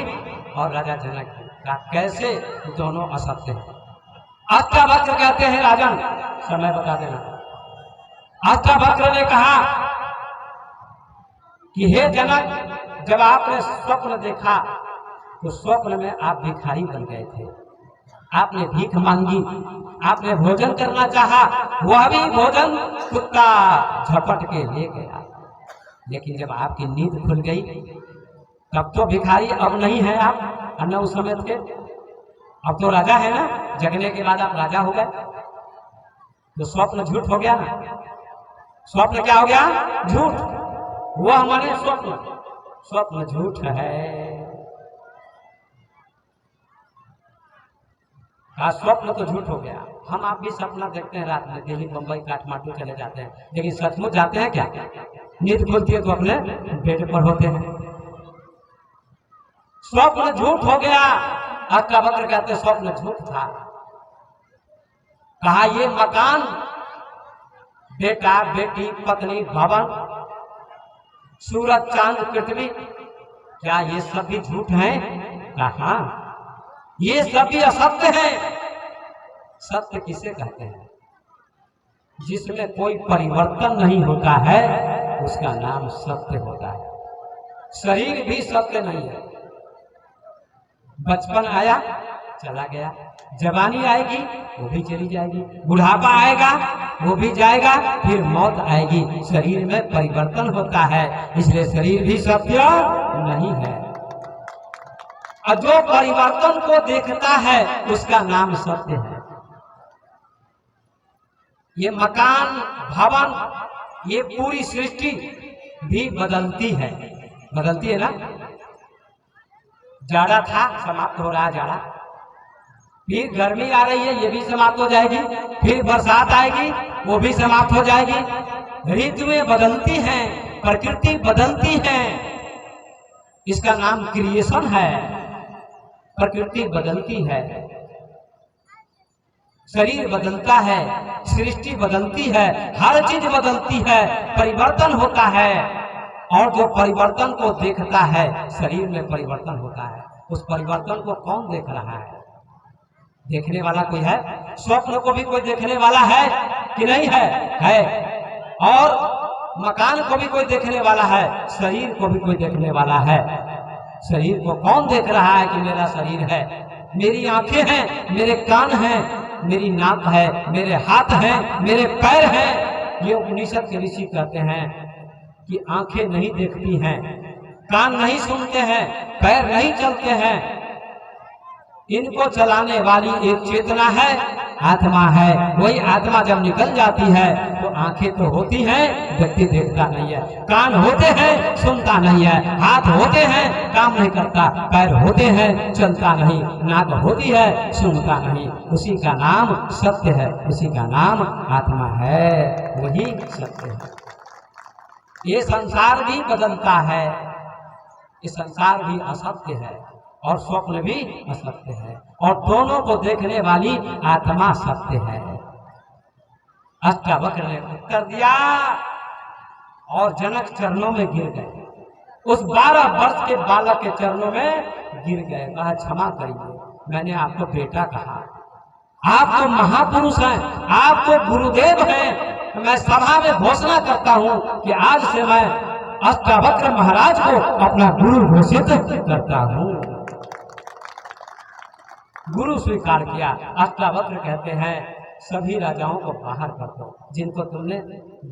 और राजा जनक भी। कहा कैसे दोनों असत्य हैं? अष्टावक्र कहते हैं, राजन समय बता देना। अष्टावक्र ने कहा कि हे जनक, जब आपने स्वप्न देखा तो स्वप्न में आप भिखारी बन गए थे। आपने भीख मांगी, आपने भोजन करना चाहा, वह भी भोजन कुत्ता झपट के ले गया। लेकिन जब आपकी नींद खुल गई तब तो भिखारी अब नहीं है आप, अन्ना उस समय थे, अब तो राजा है ना। जगने के बाद आप राजा हो गए तो स्वप्न झूठ हो गया ना। स्वप्न क्या हो गया? झूठ। वह माने स्वप्न, स्वप्न झूठ है। स्वप्न तो झूठ हो गया। हम आप भी सपना देखते हैं रात में, दिल्ली बंबई काठमांडू चले जाते हैं, लेकिन सचमुच जाते हैं क्या? नींद खुलती है तो अपने बेड पर होते हैं। स्वप्न झूठ हो गया। अष्टावक्र कहते स्वप्न झूठ था। कहा ये मकान, बेटा बेटी पत्नी भवन, सूरज चांद पृथ्वी, क्या ये सब भी झूठ हैं? कहा ये सब भी असत्य है। सत्य किसे कहते हैं? जिसमें कोई परिवर्तन नहीं होता है उसका नाम सत्य होता है। शरीर भी सत्य नहीं है। बचपन आया चला गया, जवानी आएगी वो भी चली जाएगी, बुढ़ापा आएगा वो भी जाएगा, फिर मौत आएगी। शरीर में परिवर्तन होता है, इसलिए शरीर भी सत्य नहीं है। और जो परिवर्तन को देखता है उसका नाम सत्य है। ये मकान भवन, ये पूरी सृष्टि भी बदलती है, बदलती है ना। जाड़ा था, समाप्त हो रहा है जाड़ा, फिर गर्मी आ रही है, ये भी समाप्त हो जाएगी। फिर बरसात आएगी, वो भी समाप्त हो जाएगी। ऋतुएं बदलती हैं, प्रकृति बदलती है। इसका नाम क्रिएशन है। प्रकृति बदलती है, शरीर बदलता है, सृष्टि बदलती है, हर चीज बदलती है, परिवर्तन होता है। और जो परिवर्तन को देखता है, शरीर में परिवर्तन होता है, उस परिवर्तन को कौन देख रहा है? देखने वाला कोई है? स्वप्न को भी कोई देखने वाला है कि नहीं है? है। और मकान को भी कोई देखने वाला है, शरीर को भी कोई देखने वाला है। शरीर को कौन देख रहा है कि मेरा शरीर है? मेरी आंखें हैं, मेरे कान हैं, मेरी नाक है, मेरे हाथ हैं, मेरे पैर हैं। ये उपनिषद के ऋषि कहते हैं कि आंखें नहीं देखती हैं, कान नहीं सुनते हैं, पैर नहीं चलते हैं, इनको चलाने वाली एक चेतना है, आत्मा है। वही आत्मा जब निकल जाती है तो आंखें तो होती हैं, व्यक्ति देखता नहीं है, कान होते हैं, सुनता नहीं है, हाथ होते हैं, काम नहीं करता, पैर होते हैं, चलता नहीं, नाक होती है, सुनता नहीं। उसी का नाम सत्य है, उसी का नाम आत्मा है, वही सत्य है। ये संसार भी बदलता है, ये संसार भी असत्य है और स्वप्न भी असत्य है, और दोनों को देखने वाली आत्मा सत्य है। अष्टावक्र ने उत्तर दिया और जनक चरणों में गिर गए। उस 12 वर्ष के बालक के चरणों में गिर गए। कहा, क्षमा करिए, मैंने आपको बेटा कहा, आप तो महापुरुष हैं, आप तो गुरुदेव हैं। मैं सभा में घोषणा करता हूं कि आज से मैं अष्टावक्र महाराज को अपना गुरु घोषित करता हूं। गुरु स्वीकार किया। अष्टावक्र कहते हैं, सभी राजाओं को बाहर कर दो, जिनको तुमने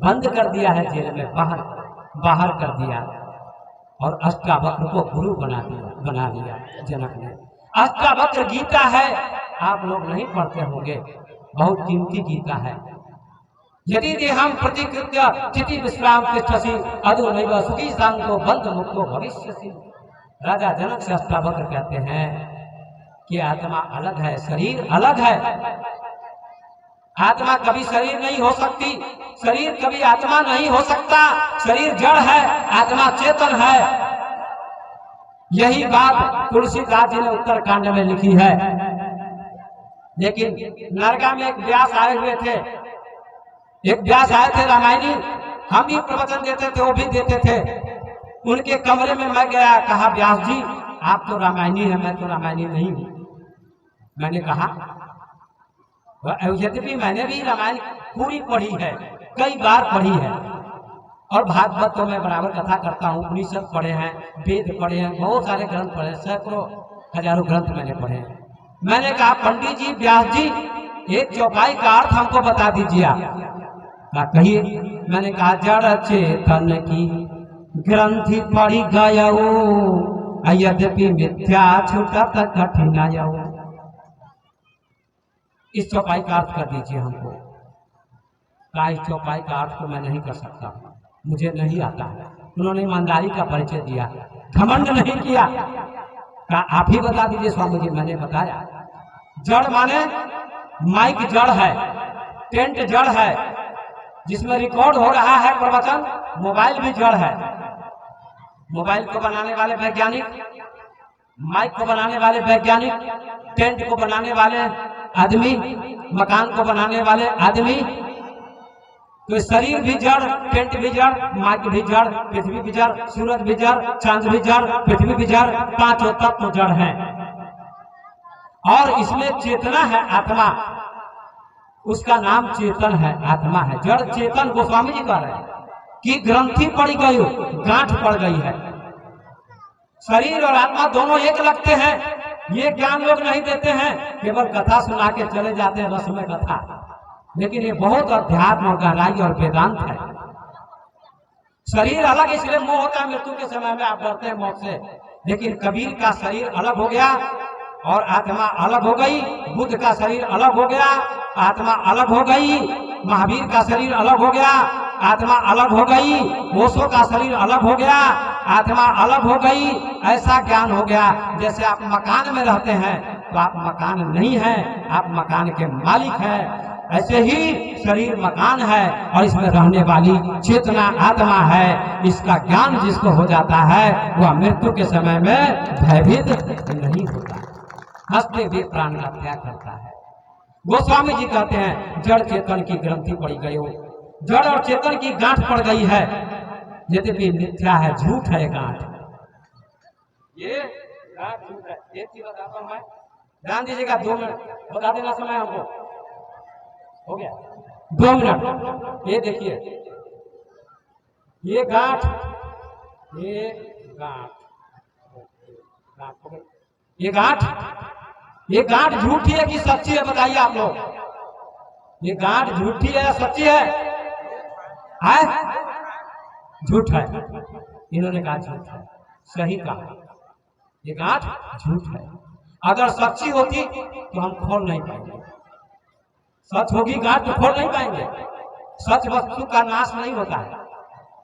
बंद कर दिया है जेल में, बाहर कर दिया। और अष्टावक्र को गुरु बना दिया जनक ने। अष्टावक्र गीता है, आप लोग नहीं पढ़ते होंगे, बहुत कीमती गीता है। यदि हम प्रतिकृत्य चिति विश्राम तिष्ठसि अधुनैव सुखी शांतो बंध मुक्तो भविष्यसि। राजा जनक से अष्टावक्र कहते हैं कि आत्मा अलग है, शरीर अलग है। आत्मा कभी शरीर नहीं हो सकती, शरीर कभी आत्मा नहीं हो सकता। शरीर जड़ है, आत्मा चेतन है। यही बात तुलसीदास जी ने उत्तरकांड में लिखी है। लेकिन नरका में एक व्यास आए हुए थे, एक व्यास आए थे रामायणी, हम भी प्रवचन देते थे, वो भी देते थे। उनके कमरे में मैं गया, कहा, व्यास जी आप तो रामायणी है, मैं तो रामायणी नहीं हूं। मैंने कहा, यद्यपि मैंने भी रामायण पूरी पढ़ी है, कई बार पढ़ी है, और भागवत तो मैं बराबर कथा करता हूँ, उपनिषद पढ़े हैं, वेद पढ़े हैं, बहुत सारे ग्रंथ पढ़े, सैकड़ों हजारों ग्रंथ मैंने पढ़े हैं। मैंने कहा, पंडित जी, व्यास जी, एक चौपाई का अर्थ हमको बता दीजिए। कहिए। मैंने कहा, जड़ चेतन की ग्रंथि पढ़ी गयो, यद्यपि मिथ्या छूटत कठिनायो। इस चौपाई का अर्थ कर दीजिए हमको। कहा, इस चौपाई का अर्थ को मैं नहीं कर सकता, मुझे नहीं आता है। उन्होंने ईमानदारी का परिचय दिया, घमंड नहीं किया। कहा, आप ही बता दीजिए स्वामी जी। मैंने बताया, जड़ माने माइक जड़ है, टेंट जड़ है, जिसमें रिकॉर्ड हो रहा है प्रवचन, मोबाइल भी जड़ है। मोबाइल को बनाने वाले वैज्ञानिक, माइक को बनाने वाले वैज्ञानिक, टेंट को बनाने वाले आदमी, मकान को बनाने वाले आदमी। तो शरीर भी जड़, टेंट भी जड़, माइक भी जड़, पृथ्वी भी जड़, सूरज भी जड़, चांद भी जड़, पृथ्वी भी जड़, पांचों तत्व तो जड़ हैं। और इसमें चेतना है, आत्मा, उसका नाम चेतन है, आत्मा है। जड़ चेतन गोस्वामी जी कह रहे हैं कि ग्रंथि पड़ गई, गांठ पड़ गई है। शरीर और आत्मा दोनों एक लगते हैं, ये ज्ञान लोग नहीं देते हैं, केवल कथा सुना के चले जाते हैं, रस में कथा। लेकिन ये बहुत अध्यात्म और गहराई और वेदांत है। शरीर अलग इसलिए मोह होता है, मृत्यु के समय में आप डरते हैं मौत से। लेकिन कबीर का शरीर अलग हो गया और आत्मा अलग हो गई। बुद्ध का शरीर अलग हो गया, आत्मा अलग हो गई। महावीर का शरीर अलग हो गया, आत्मा अलग हो गई। ओशो का शरीर अलग हो गया, आत्मा अलग हो गई। ऐसा ज्ञान हो गया। जैसे आप मकान में रहते हैं तो आप मकान नहीं है, आप मकान के मालिक हैं। ऐसे ही शरीर मकान है और इसमें रहने वाली चेतना आत्मा है। इसका ज्ञान जिसको हो जाता है वह मृत्यु के समय में भयभीत नहीं होता, हंसते हुए प्राण का त्याग करता है। गोस्वामी जी कहते हैं जड़ चेतन की ग्रंथि पड़ी गई हो, जड़ और चेतन की गांठ पड़ गई है, यद्यपि मिथ्या है, झूठ है गांठ। ये गांठ झूठ है। एक चीज बताता हूं मैं, ध्यान दीजिएगा, 2 मिनट बता देना समय हमको हो गया, 2 मिनट। ये देखिए, ये गांठ, ये गांठ, ये गांठ, ये गांठ झूठी है कि सच्ची है? बताइए आप लोग, ये गांठ झूठी है या सच्ची है? झूठ है। इन्होंने कहा झूठ है, सही कहा, ये गांठ झूठ है। अगर सच्ची होती तो हम खोल नहीं पाएंगे। सच होगी गांठ तो खोल नहीं पाएंगे। सच वस्तु का नाश नहीं होता है,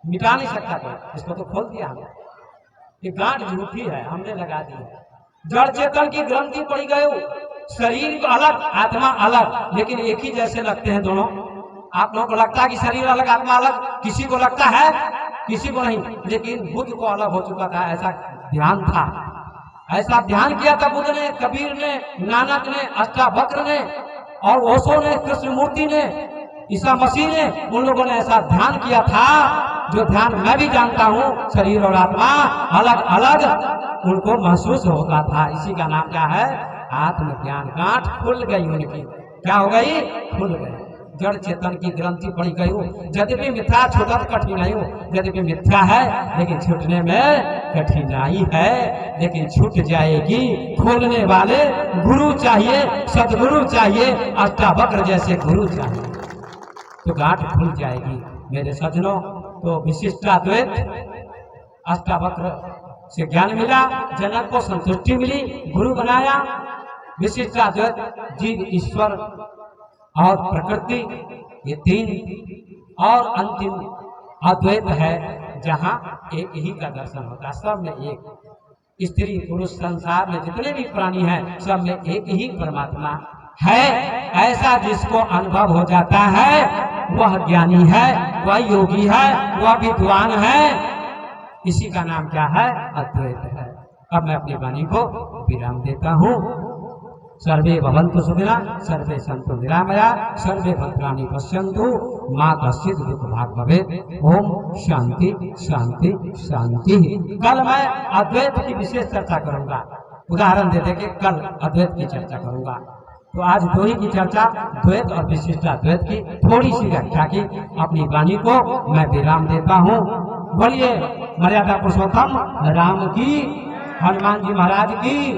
मिटा नहीं सकता कोई, इसको तो खोल दिया हमने। ये गांठ झूठी है, हमने लगा दी है। जड़ चेतन की ग्रंथि पड़ी गई, शरीर अलग आत्मा अलग, लेकिन एक ही जैसे लगते हैं दोनों। आप लोगों को लगता है कि शरीर अलग आत्मा अलग, किसी को लगता है, किसी को नहीं। लेकिन बुद्ध को अलग हो चुका था, ऐसा ध्यान था, ऐसा ध्यान किया था बुद्ध ने, कबीर ने, नानक ने, अष्टावक्र ने, और ओशो ने, कृष्णमूर्ति ने, ईसा मसीह ने, उन लोगों ने ऐसा ध्यान किया था जो ध्यान मैं भी जानता हूँ। शरीर और आत्मा अलग अलग उनको महसूस होता था। इसी का नाम क्या है? आत्मज्ञान। गांठ खुल गई उनकी, क्या हो गई? खुल गई। जड़ चेतन की ग्रंथि पड़ी गई हो, यद्यपि मिथ्या छूटा कठिनाई हो, यद्यपि मिथ्या है लेकिन छूटने में कठिनाई है, लेकिन छूट जाएगी। खोलने वाले गुरु चाहिए, सदगुरु चाहिए, अष्टावक्र जैसे गुरु चाहिए, तो गांठ खुल जाएगी मेरे सज्जनों। तो विशिष्टाद्वैत अष्टावक्र से ज्ञान मिला, जनक को संतुष्टि मिली, गुरु बनाया। विशिष्टाद्वैत जीव, ईश्वर और प्रकृति, ये 3 और अंतिम अद्वैत है जहां एक ही का दर्शन होता है। सब में एक, स्त्री पुरुष संसार में जितने भी प्राणी हैं सब में एक ही परमात्मा है। ऐसा जिसको अनुभव हो जाता है वह ज्ञानी है, वह योगी है, वह विद्वान है। इसी का नाम क्या है? अद्वैत है। अब मैं अपनी वाणी को विराम देता हूँ। सर्वे भवन्तु सुखिनः, सर्वे सन्तु निरामयाः, सर्वे भद्राणि पश्यन्तु, मा कश्चित् दुःखभाग् भवेत्। ओम शांति शांति शांति। कल मैं अद्वैत की विशेष चर्चा करूंगा, उदाहरण दे के कल अद्वैत की चर्चा करूंगा। तो आज 2 ही की चर्चा, द्वैत और विशिष्टाद्वैत की थोड़ी सी व्याख्या की। अपनी वाणी को मैं विराम देता हूँ। बोलिए मर्यादा पुरुषोत्तम राम की, हनुमान जी महाराज की।